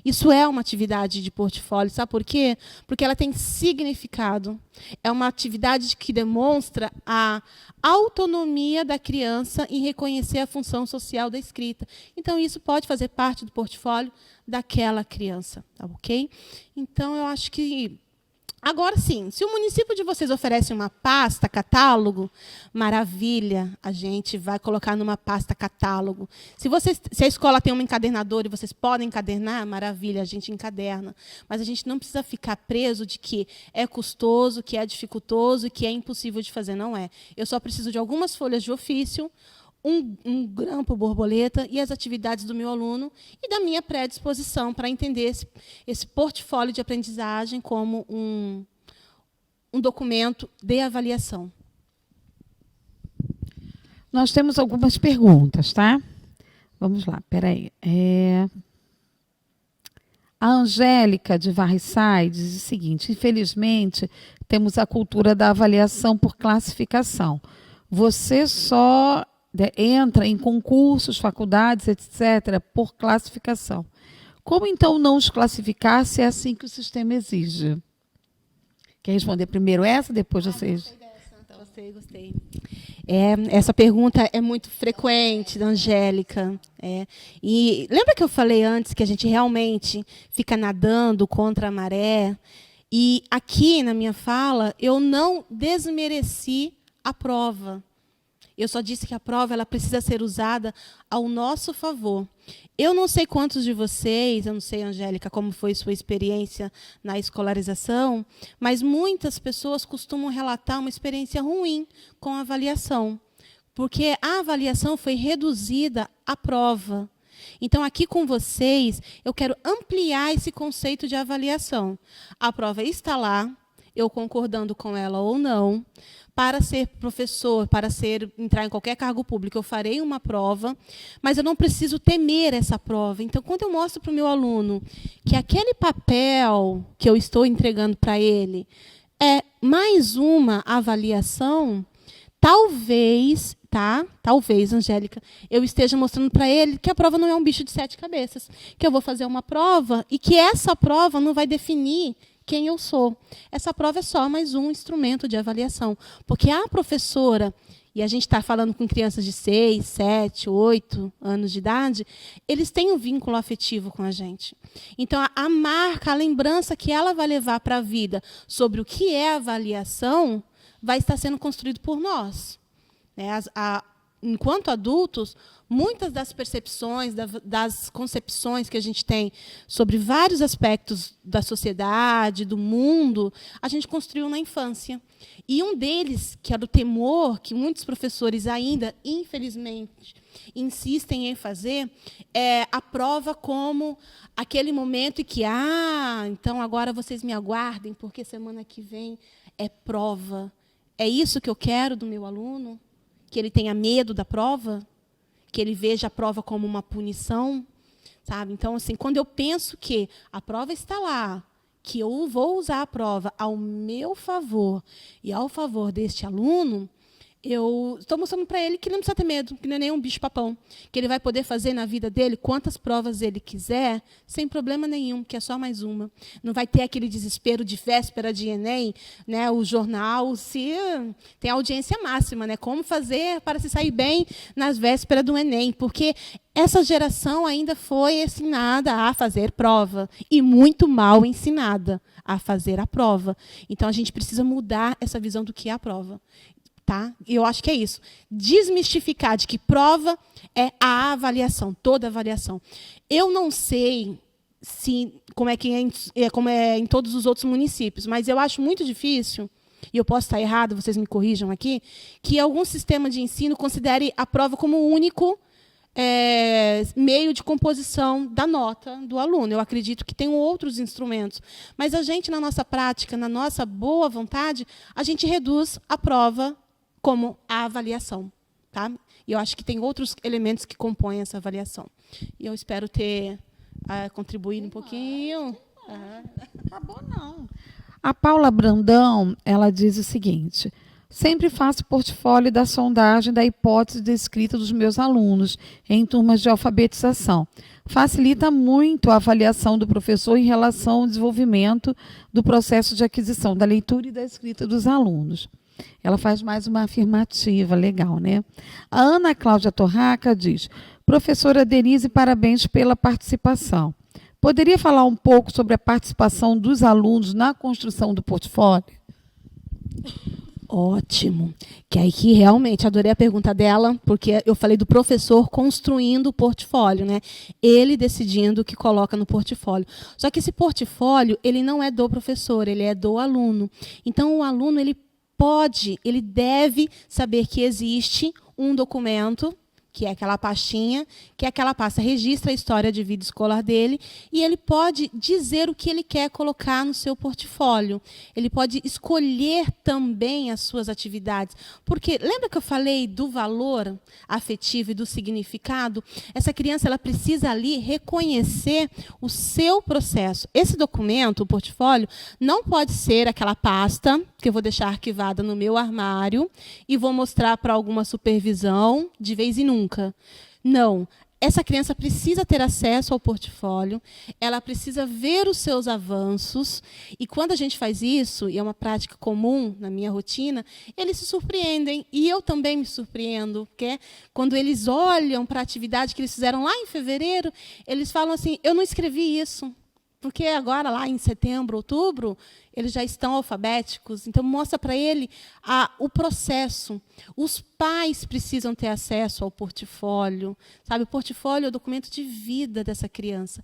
S2: Isso é uma atividade de portfólio. Sabe por quê? Porque ela tem significado. É uma atividade que demonstra a autonomia da criança em reconhecer a função social da escrita. Então, isso pode fazer parte do portfólio daquela criança. Tá, ok? Então, eu acho que... Agora sim, se o município de vocês oferece uma pasta, catálogo, maravilha, a gente vai colocar numa pasta catálogo. Se a escola tem um encadernador e vocês podem encadernar, maravilha, a gente encaderna. Mas a gente não precisa ficar preso de que é custoso, que é dificultoso, que é impossível de fazer. Não é. Eu só preciso de algumas folhas de ofício, um grampo borboleta e as atividades do meu aluno e da minha predisposição para entender esse portfólio de aprendizagem como um documento de avaliação.
S1: Nós temos algumas perguntas, tá? Vamos lá, peraí. A Angélica de Varriçai diz o seguinte: infelizmente, temos a cultura da avaliação por classificação. Você só entra em concursos, faculdades, etc., por classificação. Como, então, não os classificar se é assim que o sistema exige? Quer responder primeiro essa, depois vocês?
S2: Gostei. Essa pergunta é muito frequente, da Angélica. E lembra que eu falei antes que a gente realmente fica nadando contra a maré? E aqui, na minha fala, eu não desmereci a prova. Eu só disse que a prova ela precisa ser usada ao nosso favor. Eu não sei quantos de vocês, eu não sei, Angélica, como foi sua experiência na escolarização, mas muitas pessoas costumam relatar uma experiência ruim com a avaliação, porque a avaliação foi reduzida à prova. Então, aqui com vocês, eu quero ampliar esse conceito de avaliação. A prova está lá, eu concordando com ela ou não. Para ser professor, entrar em qualquer cargo público, eu farei uma prova, mas eu não preciso temer essa prova. Então, quando eu mostro para o meu aluno que aquele papel que eu estou entregando para ele é mais uma avaliação, talvez, Angélica, eu esteja mostrando para ele que a prova não é um bicho de 7 cabeças, que eu vou fazer uma prova e que essa prova não vai definir quem eu sou. Essa prova é só mais um instrumento de avaliação. Porque a professora, e a gente está falando com crianças de 6, 7, 8 anos de idade, eles têm um vínculo afetivo com a gente. Então, a marca, a lembrança que ela vai levar para a vida sobre o que é avaliação vai estar sendo construído por nós. Enquanto adultos, muitas das percepções, das concepções que a gente tem sobre vários aspectos da sociedade, do mundo, a gente construiu na infância. E um deles, que era o temor, que muitos professores ainda, infelizmente, insistem em fazer, é a prova como aquele momento em que, então agora vocês me aguardem, porque semana que vem é prova. É isso que eu quero do meu aluno? que ele tenha medo da prova, que ele veja a prova como uma punição, sabe? Então, assim, quando eu penso que a prova está lá, que eu vou usar a prova ao meu favor e ao favor deste aluno, eu estou mostrando para ele que ele não precisa ter medo, que não é nenhum bicho-papão, que ele vai poder fazer na vida dele quantas provas ele quiser, sem problema nenhum, que é só mais uma. Não vai ter aquele desespero de véspera de Enem, né, o jornal se tem audiência máxima, né, como fazer para se sair bem nas vésperas do Enem, porque essa geração ainda foi ensinada a fazer prova, e muito mal ensinada a fazer a prova. Então, a gente precisa mudar essa visão do que é a prova. Tá? E eu acho que é isso. Desmistificar de que prova é a avaliação, toda avaliação. Eu não sei como é em todos os outros municípios, mas eu acho muito difícil, e eu posso estar errado, vocês me corrijam aqui, que algum sistema de ensino considere a prova como o único meio de composição da nota do aluno. Eu acredito que tem outros instrumentos. Mas a gente, na nossa prática, na nossa boa vontade, a gente reduz a prova como a avaliação. Tá? E eu acho que tem outros elementos que compõem essa avaliação. E eu espero ter contribuído um pouquinho.
S1: Acabou, não. A Paula Brandão, ela diz o seguinte: sempre faço portfólio da sondagem da hipótese descrita dos meus alunos em turmas de alfabetização. Facilita muito a avaliação do professor em relação ao desenvolvimento do processo de aquisição da leitura e da escrita dos alunos. Ela faz mais uma afirmativa legal, né? A Ana Cláudia Torraca diz: professora Denise, parabéns pela participação. Poderia falar um pouco sobre a participação dos alunos na construção do portfólio?
S2: Ótimo. Que aí que realmente adorei a pergunta dela, porque eu falei do professor construindo o portfólio, né? Ele decidindo o que coloca no portfólio. Só que esse portfólio, ele não é do professor, ele é do aluno. Então, o aluno, ele deve saber que existe um documento, que é aquela pastinha, que aquela pasta registra a história de vida escolar dele, e ele pode dizer o que ele quer colocar no seu portfólio. Ele pode escolher também as suas atividades. Porque, lembra que eu falei do valor afetivo e do significado? Essa criança ela precisa ali reconhecer o seu processo. Esse documento, o portfólio, não pode ser aquela pasta que eu vou deixar arquivada no meu armário e vou mostrar para alguma supervisão de vez em nunca. Não. Essa criança precisa ter acesso ao portfólio, ela precisa ver os seus avanços, e quando a gente faz isso, e é uma prática comum na minha rotina, eles se surpreendem, e eu também me surpreendo, porque quando eles olham para a atividade que eles fizeram lá em fevereiro, eles falam assim: eu não escrevi isso, porque agora, lá em setembro, outubro, eles já estão alfabéticos. Então, mostra para ele o processo. Os pais precisam ter acesso ao portfólio. Sabe? O portfólio é o documento de vida dessa criança.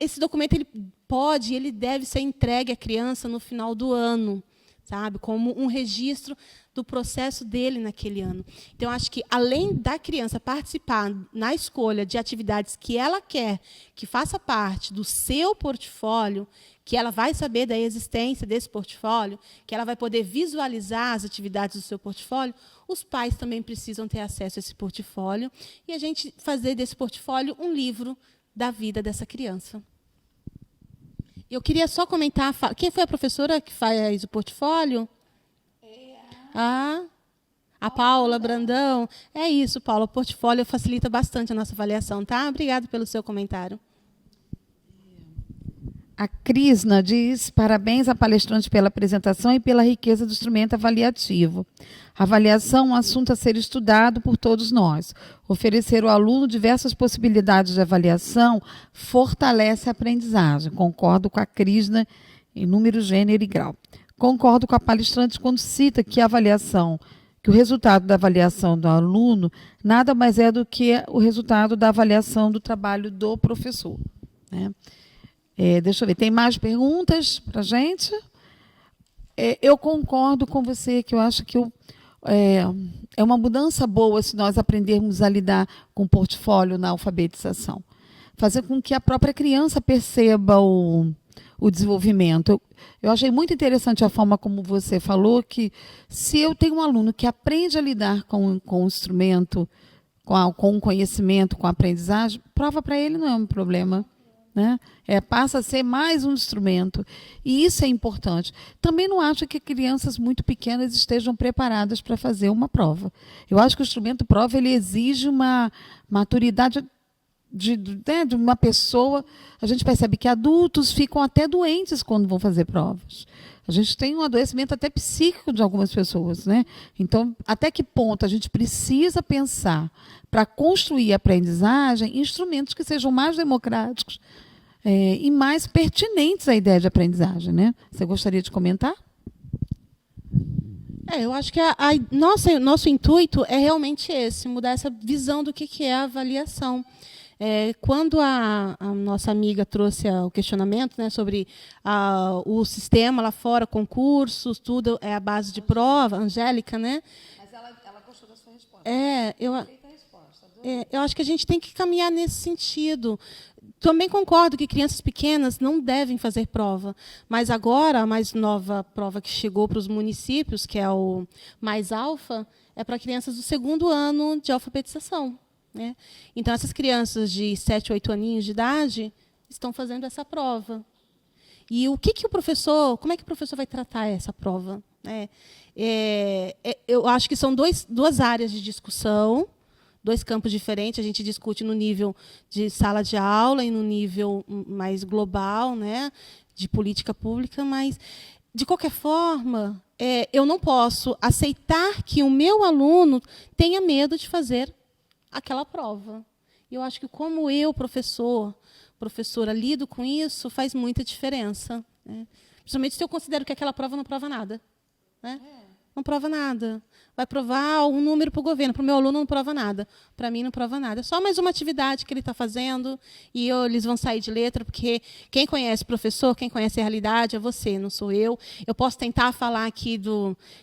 S2: Esse documento ele deve ser entregue à criança no final do ano, sabe? Como um registro do processo dele naquele ano. Então, acho que, além da criança participar na escolha de atividades que ela quer, que faça parte do seu portfólio, que ela vai saber da existência desse portfólio, que ela vai poder visualizar as atividades do seu portfólio, os pais também precisam ter acesso a esse portfólio, e a gente fazer desse portfólio um livro da vida dessa criança. Eu queria só comentar, quem foi a professora que faz o portfólio? A Paula Brandão. É isso, Paula. O portfólio facilita bastante a nossa avaliação, tá? Obrigada pelo seu comentário.
S1: A Crisna diz: parabéns à palestrante pela apresentação e pela riqueza do instrumento avaliativo. A avaliação é um assunto a ser estudado por todos nós. Oferecer ao aluno diversas possibilidades de avaliação fortalece a aprendizagem. Concordo com a Crisna em número, gênero e grau. Concordo com a palestrante quando cita que o resultado da avaliação do aluno nada mais é do que o resultado da avaliação do trabalho do professor, né? Deixa eu ver, tem mais perguntas para a gente? Eu concordo com você, que eu acho que é uma mudança boa se nós aprendermos a lidar com o portfólio na alfabetização. Fazer com que a própria criança perceba o desenvolvimento. Eu achei muito interessante a forma como você falou que se eu tenho um aluno que aprende a lidar com o instrumento, com o conhecimento, com a aprendizagem, prova para ele não é um problema. Né? Passa a ser mais um instrumento. E isso é importante. Também não acho que crianças muito pequenas estejam preparadas para fazer uma prova. Eu acho que o instrumento prova ele exige uma maturidade de uma pessoa. A gente percebe que adultos ficam até doentes quando vão fazer provas. A gente tem um adoecimento até psíquico de algumas pessoas. Né? Então, até que ponto a gente precisa pensar para construir a aprendizagem instrumentos que sejam mais democráticos e mais pertinentes à ideia de aprendizagem, né? Você gostaria de comentar?
S2: Eu acho que nosso intuito é realmente esse, mudar essa visão do que é a avaliação. Quando a nossa amiga trouxe o questionamento, né, sobre o sistema lá fora, concursos, tudo é a base de prova, Angélica, né?
S1: Mas ela gostou da sua resposta.
S2: Eu acho que a gente tem que caminhar nesse sentido. Também concordo que crianças pequenas não devem fazer prova, mas agora a mais nova prova que chegou para os municípios, que é o Mais Alfa, é para crianças do 2º ano de alfabetização. Né? Então, essas crianças de 7, 8 aninhos de idade estão fazendo essa prova. E como é que o professor vai tratar essa prova? Eu acho que são duas áreas de discussão, 2 campos diferentes. A gente discute no nível de sala de aula e no nível mais global, né, de política pública, mas, de qualquer forma, eu não posso aceitar que o meu aluno tenha medo de fazer aquela prova. Eu acho que, como eu, professora, lido com isso, faz muita diferença. Né? Principalmente se eu considero que aquela prova não prova nada. Né? Não prova nada. Vai provar um número para o governo. Para o meu aluno não prova nada. Para mim não prova nada. É só mais uma atividade que ele está fazendo e eles vão sair de letra, porque quem conhece o professor, quem conhece a realidade é você, não sou eu. Eu posso tentar falar aqui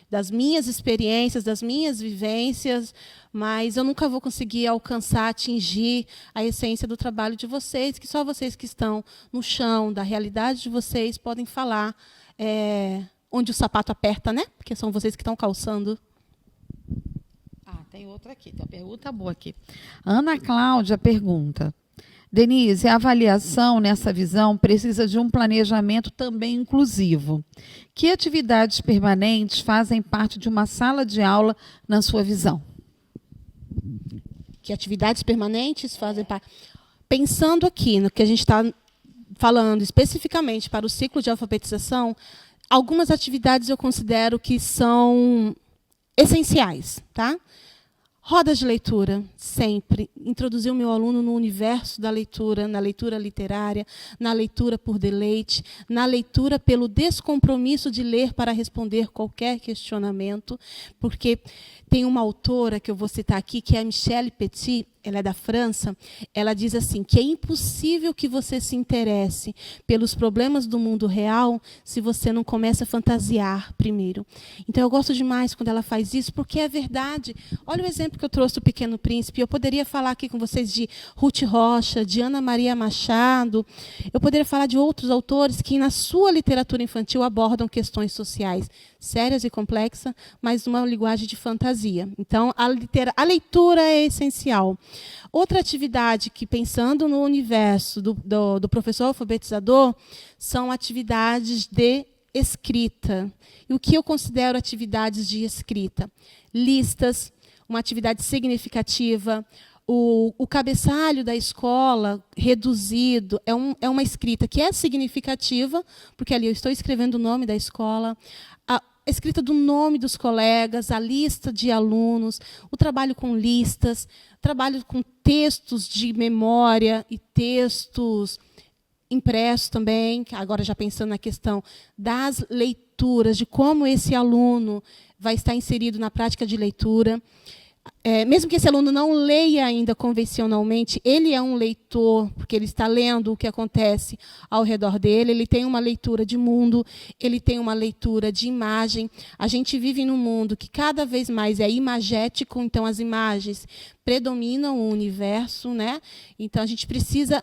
S2: das minhas experiências, das minhas vivências, mas eu nunca vou conseguir alcançar, atingir a essência do trabalho de vocês, que só vocês que estão no chão da realidade de vocês podem falar onde o sapato aperta, né? Porque são vocês que estão calçando.
S1: Tem outra aqui, tem uma pergunta boa aqui. Ana Cláudia pergunta: Denise, a avaliação nessa visão precisa de um planejamento também inclusivo. Que atividades permanentes fazem parte de uma sala de aula na sua visão?
S2: Que atividades permanentes fazem parte? Pensando aqui no que a gente está falando especificamente para o ciclo de alfabetização, algumas atividades eu considero que são essenciais, tá? Rodas de leitura, sempre. Introduzir o meu aluno no universo da leitura, na leitura literária, na leitura por deleite, na leitura pelo descompromisso de ler para responder qualquer questionamento, porque tem uma autora que eu vou citar aqui, que é a Michelle Petit, ela é da França, ela diz assim, que é impossível que você se interesse pelos problemas do mundo real se você não começa a fantasiar primeiro. Então, eu gosto demais quando ela faz isso, porque é verdade. Olha o exemplo que eu trouxe do Pequeno Príncipe. Eu poderia falar aqui com vocês de Ruth Rocha, de Ana Maria Machado. Eu poderia falar de outros autores que, na sua literatura infantil, abordam questões sociais sérias e complexas, mas numa linguagem de fantasia. Então, a leitura é essencial. Outra atividade que, pensando no universo do professor alfabetizador, são atividades de escrita. E o que eu considero atividades de escrita? Listas, uma atividade significativa. O cabeçalho da escola, reduzido, é uma escrita que é significativa, porque ali eu estou escrevendo o nome da escola, a escrita do nome dos colegas, a lista de alunos, o trabalho com listas, trabalho com textos de memória e textos impressos também, agora já pensando na questão das leituras, de como esse aluno vai estar inserido na prática de leitura. mesmo que esse aluno não leia ainda convencionalmente, ele é um leitor, porque ele está lendo o que acontece ao redor dele, ele tem uma leitura de mundo, ele tem uma leitura de imagem. A gente vive num mundo que cada vez mais é imagético, então as imagens predominam o universo, né? Então a gente precisa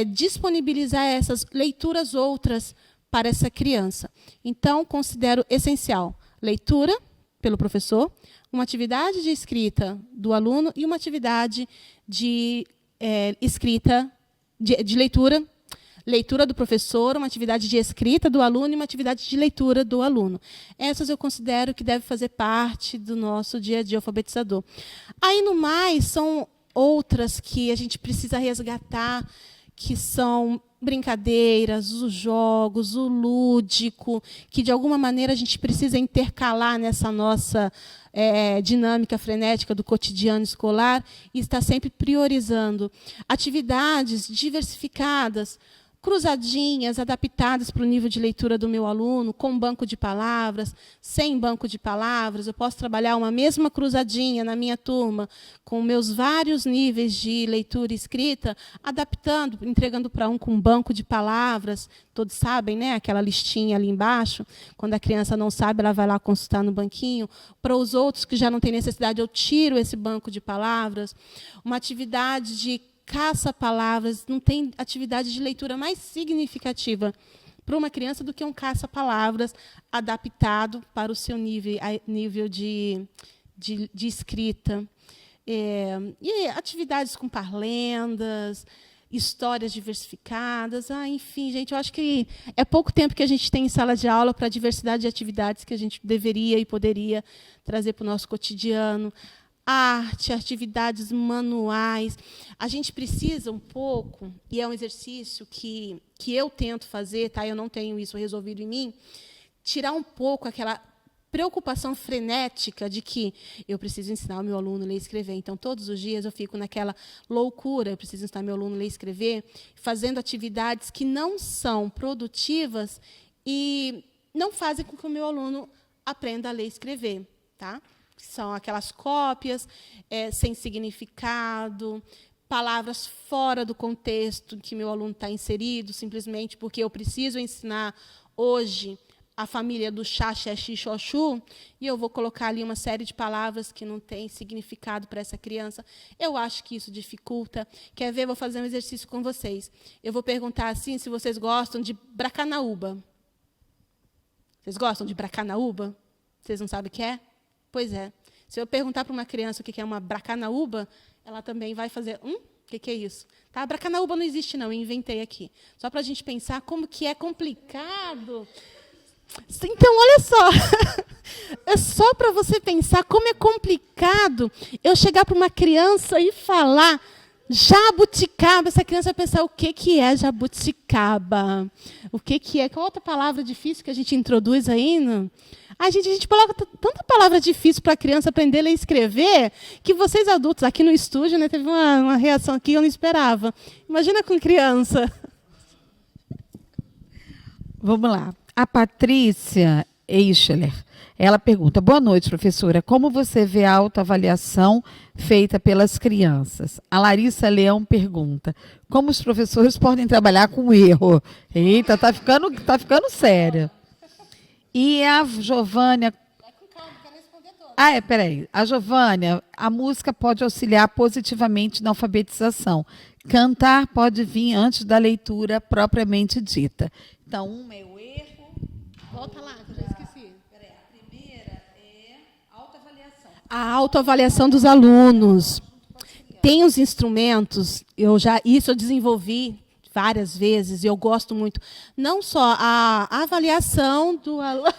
S2: disponibilizar essas leituras outras para essa criança. Então, considero essencial leitura pelo professor, uma atividade de escrita do aluno e uma atividade de escrita, de leitura do professor, uma atividade de escrita do aluno e uma atividade de leitura do aluno. Essas eu considero que devem fazer parte do nosso dia a dia alfabetizador. Aí, no mais, são outras que a gente precisa resgatar, que são brincadeiras, os jogos, o lúdico, que, de alguma maneira, a gente precisa intercalar nessa nossa dinâmica frenética do cotidiano escolar e estar sempre priorizando atividades diversificadas, cruzadinhas, adaptadas para o nível de leitura do meu aluno, com banco de palavras, sem banco de palavras. Eu posso trabalhar uma mesma cruzadinha na minha turma, com meus vários níveis de leitura e escrita, adaptando, entregando para um com banco de palavras. Todos sabem, né? Aquela listinha ali embaixo. Quando a criança não sabe, ela vai lá consultar no banquinho. Para os outros que já não têm necessidade, eu tiro esse banco de palavras. Uma atividade de caça-palavras, não tem atividade de leitura mais significativa para uma criança do que um caça-palavras adaptado para o seu nível de escrita. E atividades com parlendas, histórias diversificadas. Enfim, gente, eu acho que é pouco tempo que a gente tem em sala de aula para a diversidade de atividades que a gente deveria e poderia trazer para o nosso cotidiano. Arte, atividades manuais. A gente precisa um pouco, e é um exercício que eu tento fazer, tá? Eu não tenho isso resolvido em mim, tirar um pouco aquela preocupação frenética de que eu preciso ensinar o meu aluno a ler e escrever. Então, todos os dias eu fico naquela loucura, eu preciso ensinar meu aluno a ler e escrever, fazendo atividades que não são produtivas e não fazem com que o meu aluno aprenda a ler e escrever, tá? São aquelas cópias sem significado, palavras fora do contexto em que meu aluno está inserido, simplesmente porque eu preciso ensinar hoje a família do chá, xexi, xoxu, e eu vou colocar ali uma série de palavras que não têm significado para essa criança. Eu acho que isso dificulta. Quer ver? Vou fazer um exercício com vocês. Eu vou perguntar assim se vocês gostam de bracanaúba. Vocês gostam de bracanaúba? Vocês não sabem o que é? Pois é. Se eu perguntar para uma criança o que é uma bracanaúba, ela também vai fazer, o que é isso? Tá? Bracanaúba não existe, não, eu inventei aqui. Só para a gente pensar como que é complicado. Então, olha só, é só para você pensar como é complicado eu chegar para uma criança e falar jabuticaba. Essa criança vai pensar, o que é jabuticaba? O que é? Qual outra palavra difícil que a gente introduz aí? Não? A gente coloca tanta palavra difícil para a criança aprender a ler e escrever, que vocês adultos, aqui no estúdio, né, teve uma reação aqui que eu não esperava. Imagina com criança.
S1: Vamos lá. A Patrícia Eichler, ela pergunta, boa noite, professora, como você vê a autoavaliação feita pelas crianças? A Larissa Leão pergunta, como os professores podem trabalhar com erro? Eita, tá ficando séria. E a Giovânia... peraí. A Giovânia, a música pode auxiliar positivamente na alfabetização. Cantar pode vir antes da leitura propriamente dita. Então, é o erro...
S2: Volta lá, que eu já esqueci.
S1: Peraí, a primeira é autoavaliação.
S2: A autoavaliação dos alunos. Tem os instrumentos, isso eu desenvolvi várias vezes, e eu gosto muito. Não só a avaliação do aluno,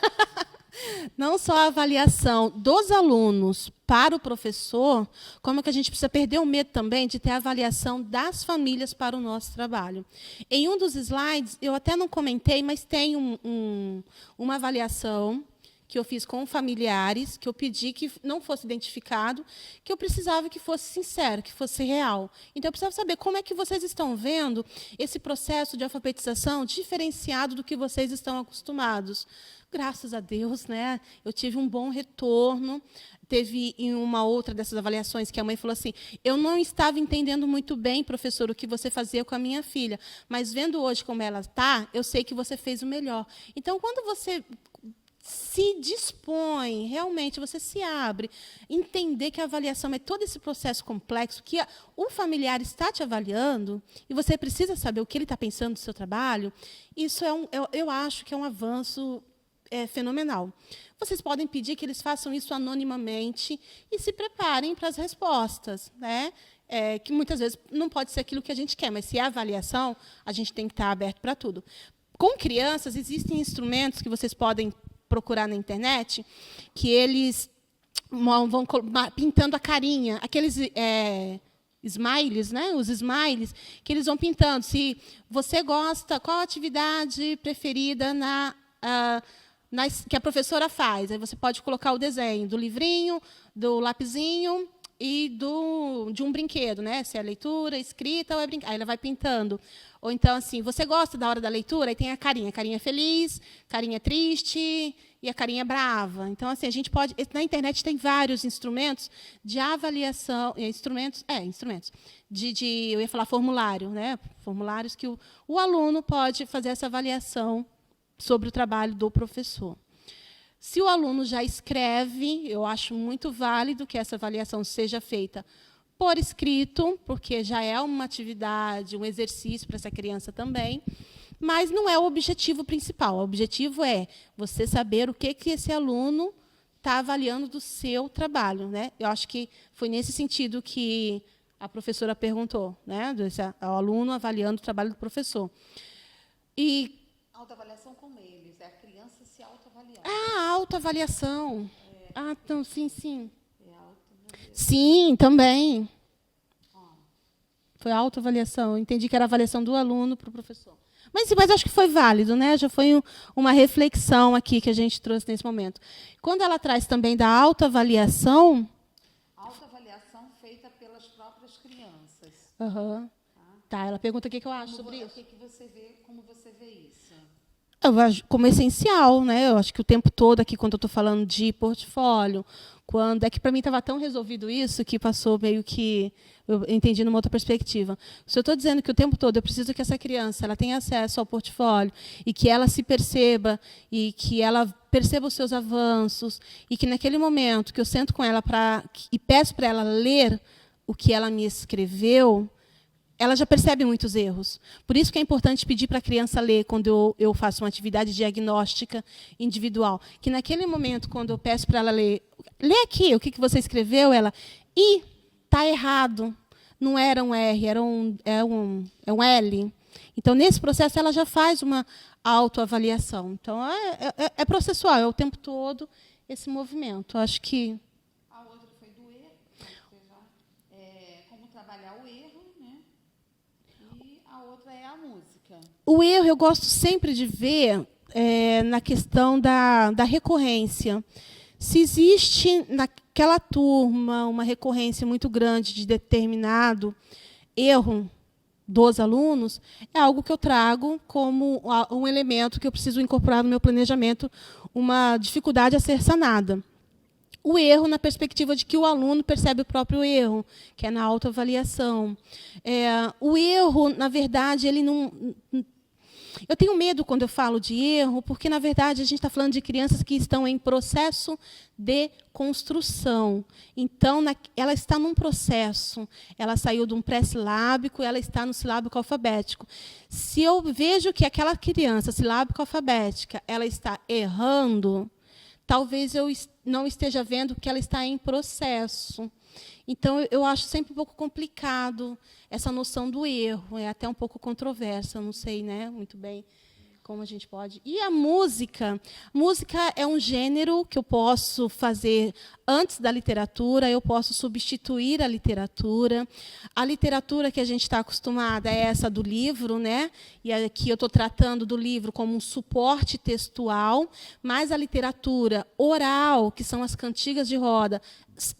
S2: não só a avaliação dos alunos para o professor, como que a gente precisa perder o medo também de ter a avaliação das famílias para o nosso trabalho. Em um dos slides, eu até não comentei, mas tem uma avaliação que eu fiz com familiares, que eu pedi que não fosse identificado, que eu precisava que fosse sincero, que fosse real. Então, eu precisava saber como é que vocês estão vendo esse processo de alfabetização diferenciado do que vocês estão acostumados. Graças a Deus, né, eu tive um bom retorno. Teve em uma outra dessas avaliações que a mãe falou assim: eu não estava entendendo muito bem, professor, o que você fazia com a minha filha, mas vendo hoje como ela está, eu sei que você fez o melhor. Então, quando você se dispõe, realmente você se abre, entender que a avaliação é todo esse processo complexo, que o familiar está te avaliando, e você precisa saber o que ele está pensando do seu trabalho, isso eu acho que é um avanço fenomenal. Vocês podem pedir que eles façam isso anonimamente e se preparem para as respostas, né? Que muitas vezes não pode ser aquilo que a gente quer, mas se é avaliação, a gente tem que estar aberto para tudo. Com crianças, existem instrumentos que vocês podem procurar na internet, que eles vão pintando a carinha, aqueles smiles, né? Os smiles, que eles vão pintando. Se você gosta, qual a atividade preferida que a professora faz? Aí você pode colocar o desenho do livrinho, do lapisinho e de um brinquedo, né? Se é leitura, escrita ou é brincar. Aí ela vai pintando. Ou então, assim, você gosta da hora da leitura? Aí tem a carinha feliz, carinha triste e a carinha brava. Então, assim, a gente pode... Na internet tem vários instrumentos de avaliação, instrumentos, eu ia falar formulário, né? Formulários que o aluno pode fazer essa avaliação sobre o trabalho do professor. Se o aluno já escreve, eu acho muito válido que essa avaliação seja feita por escrito, porque já é uma atividade, um exercício para essa criança também, mas não é o objetivo principal. O objetivo é você saber o que esse aluno está avaliando do seu trabalho, né? Eu acho que foi nesse sentido que a professora perguntou, né? O aluno avaliando o trabalho do professor. E
S1: autoavaliação como eles, é a criança se autoavaliar.
S2: Autoavaliação. Então, sim. Sim, também. Foi autoavaliação. Entendi que era a avaliação do aluno para o professor. Mas acho que foi válido, né? Já foi uma reflexão aqui que a gente trouxe nesse momento. Quando ela traz também da autoavaliação...
S1: Autoavaliação feita pelas próprias crianças.
S2: Uhum. Tá, ela pergunta o que eu acho sobre isso.
S1: O que você vê, como você vê isso?
S2: Eu acho como essencial, né? Eu acho que o tempo todo aqui, quando eu estou falando de portfólio, quando é que para mim estava tão resolvido isso que passou meio que eu entendi numa outra perspectiva. Se eu estou dizendo que o tempo todo eu preciso que essa criança ela tenha acesso ao portfólio e que ela se perceba e que ela perceba os seus avanços e que naquele momento que eu sento com ela e peço para ela ler o que ela me escreveu, ela já percebe muitos erros. Por isso que é importante pedir para a criança ler quando eu faço uma atividade diagnóstica individual. Que naquele momento, quando eu peço para ela ler, lê aqui o que você escreveu, ela, está errado. Não era um R, é um L. Então, nesse processo, ela já faz uma autoavaliação. Então, é processual, é o tempo todo esse movimento. Acho que...
S1: A outra foi do erro, como trabalhar o erro, né? E a outra é a música.
S2: O erro eu gosto sempre de ver na questão da recorrência. Se existe naquela turma uma recorrência muito grande de determinado erro dos alunos, é algo que eu trago como um elemento que eu preciso incorporar no meu planejamento, uma dificuldade a ser sanada. O erro na perspectiva de que o aluno percebe o próprio erro, que é na autoavaliação. O erro, na verdade, ele não... Eu tenho medo quando eu falo de erro, porque, na verdade, a gente está falando de crianças que estão em processo de construção. Então, ela está num processo. Ela saiu de um pré-silábico, ela está no silábico alfabético. Se eu vejo que aquela criança silábico-alfabética ela está errando, talvez eu não esteja vendo que ela está em processo. Então, eu acho sempre um pouco complicado essa noção do erro. É até um pouco controversa, não sei, né, muito bem como a gente pode. E a música? Música é um gênero que eu posso fazer antes da literatura, eu posso substituir a literatura. A literatura que a gente está acostumada é essa do livro, né? E aqui eu estou tratando do livro como um suporte textual, mas a literatura oral, que são as cantigas de roda,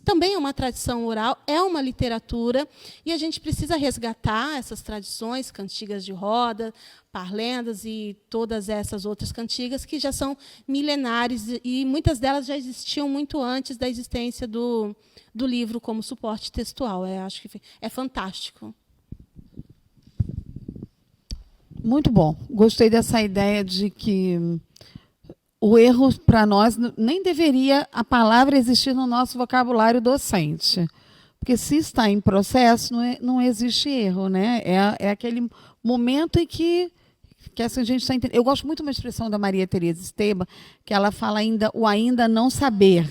S2: também é uma tradição oral, é uma literatura, e a gente precisa resgatar essas tradições, cantigas de roda, parlendas e todas essas outras cantigas que já são milenares, e muitas delas já existiam muito antes da existência do livro como suporte textual. Acho que é fantástico.
S1: Muito bom. Gostei dessa ideia de que o erro, para nós, nem deveria a palavra existir no nosso vocabulário docente. Porque se está em processo, não existe erro, né? É aquele momento em que essa gente está entendendo. Eu gosto muito de uma expressão da Maria Tereza Esteban, que ela fala o ainda não saber.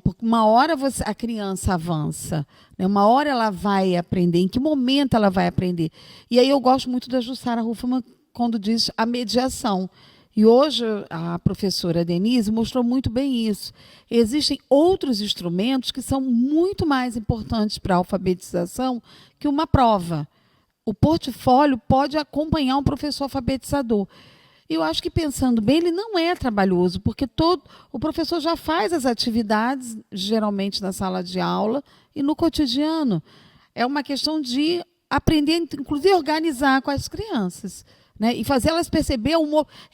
S1: Porque uma hora a criança avança, né? Uma hora ela vai aprender, em que momento ela vai aprender. E aí eu gosto muito da Jussara Ruffman quando diz a mediação. E hoje a professora Denise mostrou muito bem isso. Existem outros instrumentos que são muito mais importantes para a alfabetização que uma prova. O portfólio pode acompanhar um professor alfabetizador. Eu acho que, pensando bem, ele não é trabalhoso, porque o professor já faz as atividades, geralmente na sala de aula e no cotidiano. É uma questão de aprender, inclusive, organizar com as crianças, né? E fazer elas perceber.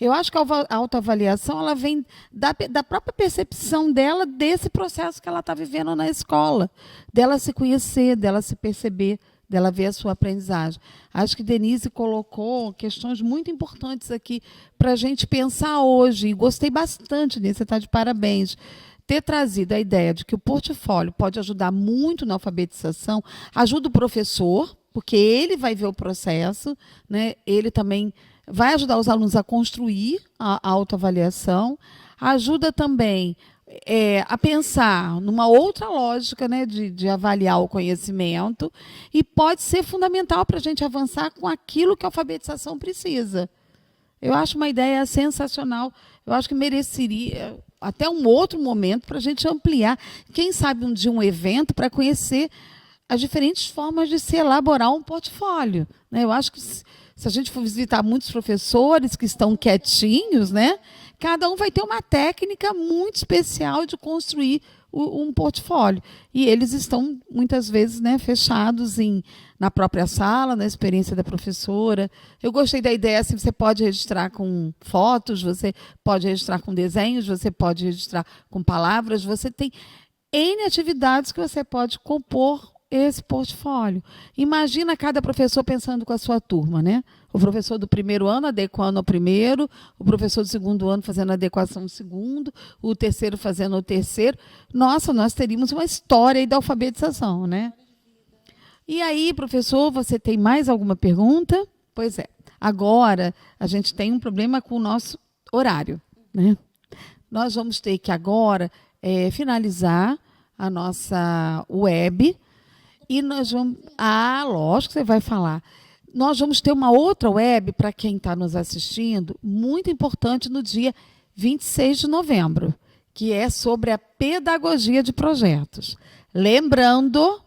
S1: Eu acho que a autoavaliação ela vem da própria percepção dela desse processo que ela está vivendo na escola, dela se conhecer, dela se perceber, dela ver a sua aprendizagem. Acho que Denise colocou questões muito importantes aqui para a gente pensar hoje, e gostei bastante disso, você está de parabéns. Ter trazido a ideia de que o portfólio pode ajudar muito na alfabetização, ajuda o professor, porque ele vai ver o processo, né? Ele também vai ajudar os alunos a construir a autoavaliação, ajuda também a pensar numa outra lógica, né, de avaliar o conhecimento, e pode ser fundamental para a gente avançar com aquilo que a alfabetização precisa. Eu acho uma ideia sensacional. Eu acho que mereceria até um outro momento para a gente ampliar. Quem sabe um dia um evento para conhecer as diferentes formas de se elaborar um portfólio, né? Eu acho que se a gente for visitar muitos professores que estão quietinhos, né, cada um vai ter uma técnica muito especial de construir um portfólio. E eles estão, muitas vezes, né, fechados na própria sala, na experiência da professora. Eu gostei da ideia, assim, você pode registrar com fotos, você pode registrar com desenhos, você pode registrar com palavras, você tem N atividades que você pode compor esse portfólio. Imagina cada professor pensando com a sua turma, né? O professor do primeiro ano adequando ao primeiro, o professor do segundo ano fazendo a adequação ao segundo, o terceiro fazendo o terceiro. Nossa, nós teríamos uma história aí da alfabetização, né? E aí, professor, você tem mais alguma pergunta? Pois é. Agora, a gente tem um problema com o nosso horário, né? Nós vamos ter que agora finalizar a nossa web. E nós vamos... lógico que você vai falar. Nós vamos ter uma outra web, para quem está nos assistindo, muito importante no dia 26 de novembro, que é sobre a pedagogia de projetos. Lembrando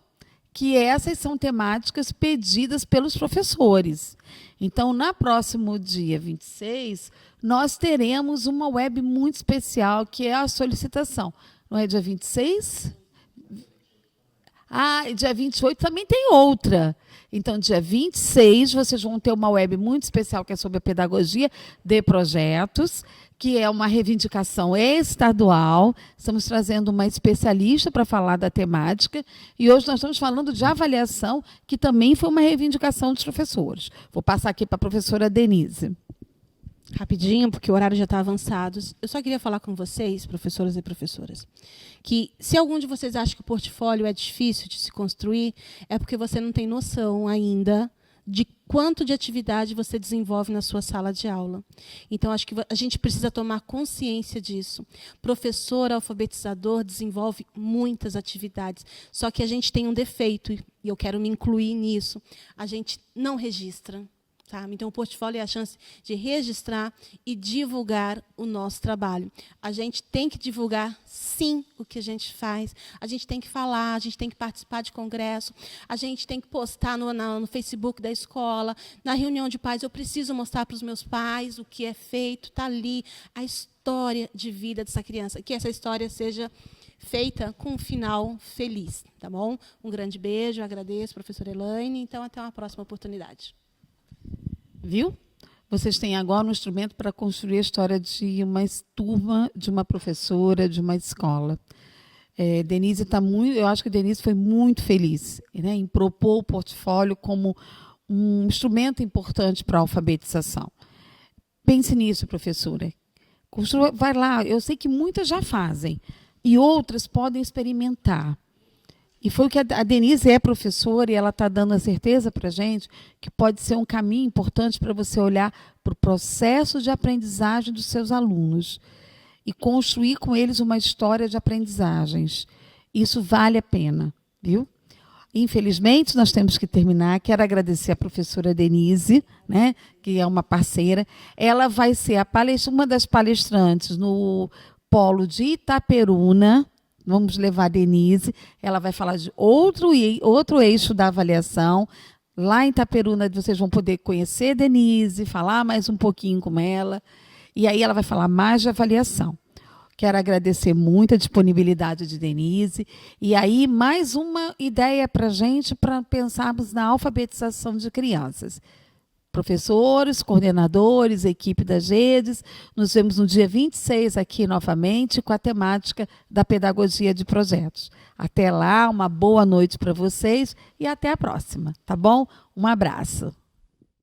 S1: que essas são temáticas pedidas pelos professores. Então, no próximo dia 26, nós teremos uma web muito especial, que é a solicitação. Não é dia 26? Dia 28 também tem outra. Então, dia 26, vocês vão ter uma web muito especial, que é sobre a pedagogia de projetos, que é uma reivindicação estadual. Estamos trazendo uma especialista para falar da temática. E hoje nós estamos falando de avaliação, que também foi uma reivindicação dos professores. Vou passar aqui para a professora Denise.
S2: Rapidinho, porque o horário já está avançado. Eu só queria falar com vocês, professoras e professoras, que se algum de vocês acha que o portfólio é difícil de se construir, é porque você não tem noção ainda de quanto de atividade você desenvolve na sua sala de aula. Então, acho que a gente precisa tomar consciência disso. Professor alfabetizador desenvolve muitas atividades, só que a gente tem um defeito, e eu quero me incluir nisso. A gente não registra. Tá? Então, o portfólio é a chance de registrar e divulgar o nosso trabalho. A gente tem que divulgar, sim, o que a gente faz. A gente tem que falar, a gente tem que participar de congresso, a gente tem que postar no Facebook da escola, na reunião de pais. Eu preciso mostrar para os meus pais o que é feito, está ali, a história de vida dessa criança. Que essa história seja feita com um final feliz. Tá bom? Um grande beijo, agradeço, professora Elaine. Então, até uma próxima oportunidade.
S1: Viu? Vocês têm agora um instrumento para construir a história de uma turma, de uma professora, de uma escola. Denise está muito, eu acho que Denise foi muito feliz, né, em propor o portfólio como um instrumento importante para a alfabetização. Pense nisso, professora. Vai lá, eu sei que muitas já fazem e outras podem experimentar. E foi o que a Denise é professora e ela está dando a certeza para a gente que pode ser um caminho importante para você olhar para o processo de aprendizagem dos seus alunos e construir com eles uma história de aprendizagens. Isso vale a pena, viu? Infelizmente, nós temos que terminar. Quero agradecer a professora Denise, né, que é uma parceira. Ela vai ser uma das palestrantes no Polo de Itaperuna. Vamos levar a Denise, ela vai falar de outro eixo da avaliação. Lá em Itaperuna, vocês vão poder conhecer a Denise, falar mais um pouquinho com ela, e aí ela vai falar mais de avaliação. Quero agradecer muito a disponibilidade de Denise, e aí mais uma ideia para a gente, para pensarmos na alfabetização de crianças. Professores, coordenadores, equipe das redes, nos vemos no dia 26 aqui novamente com a temática da pedagogia de projetos. Até lá, uma boa noite para vocês e até a próxima, tá bom? Um abraço.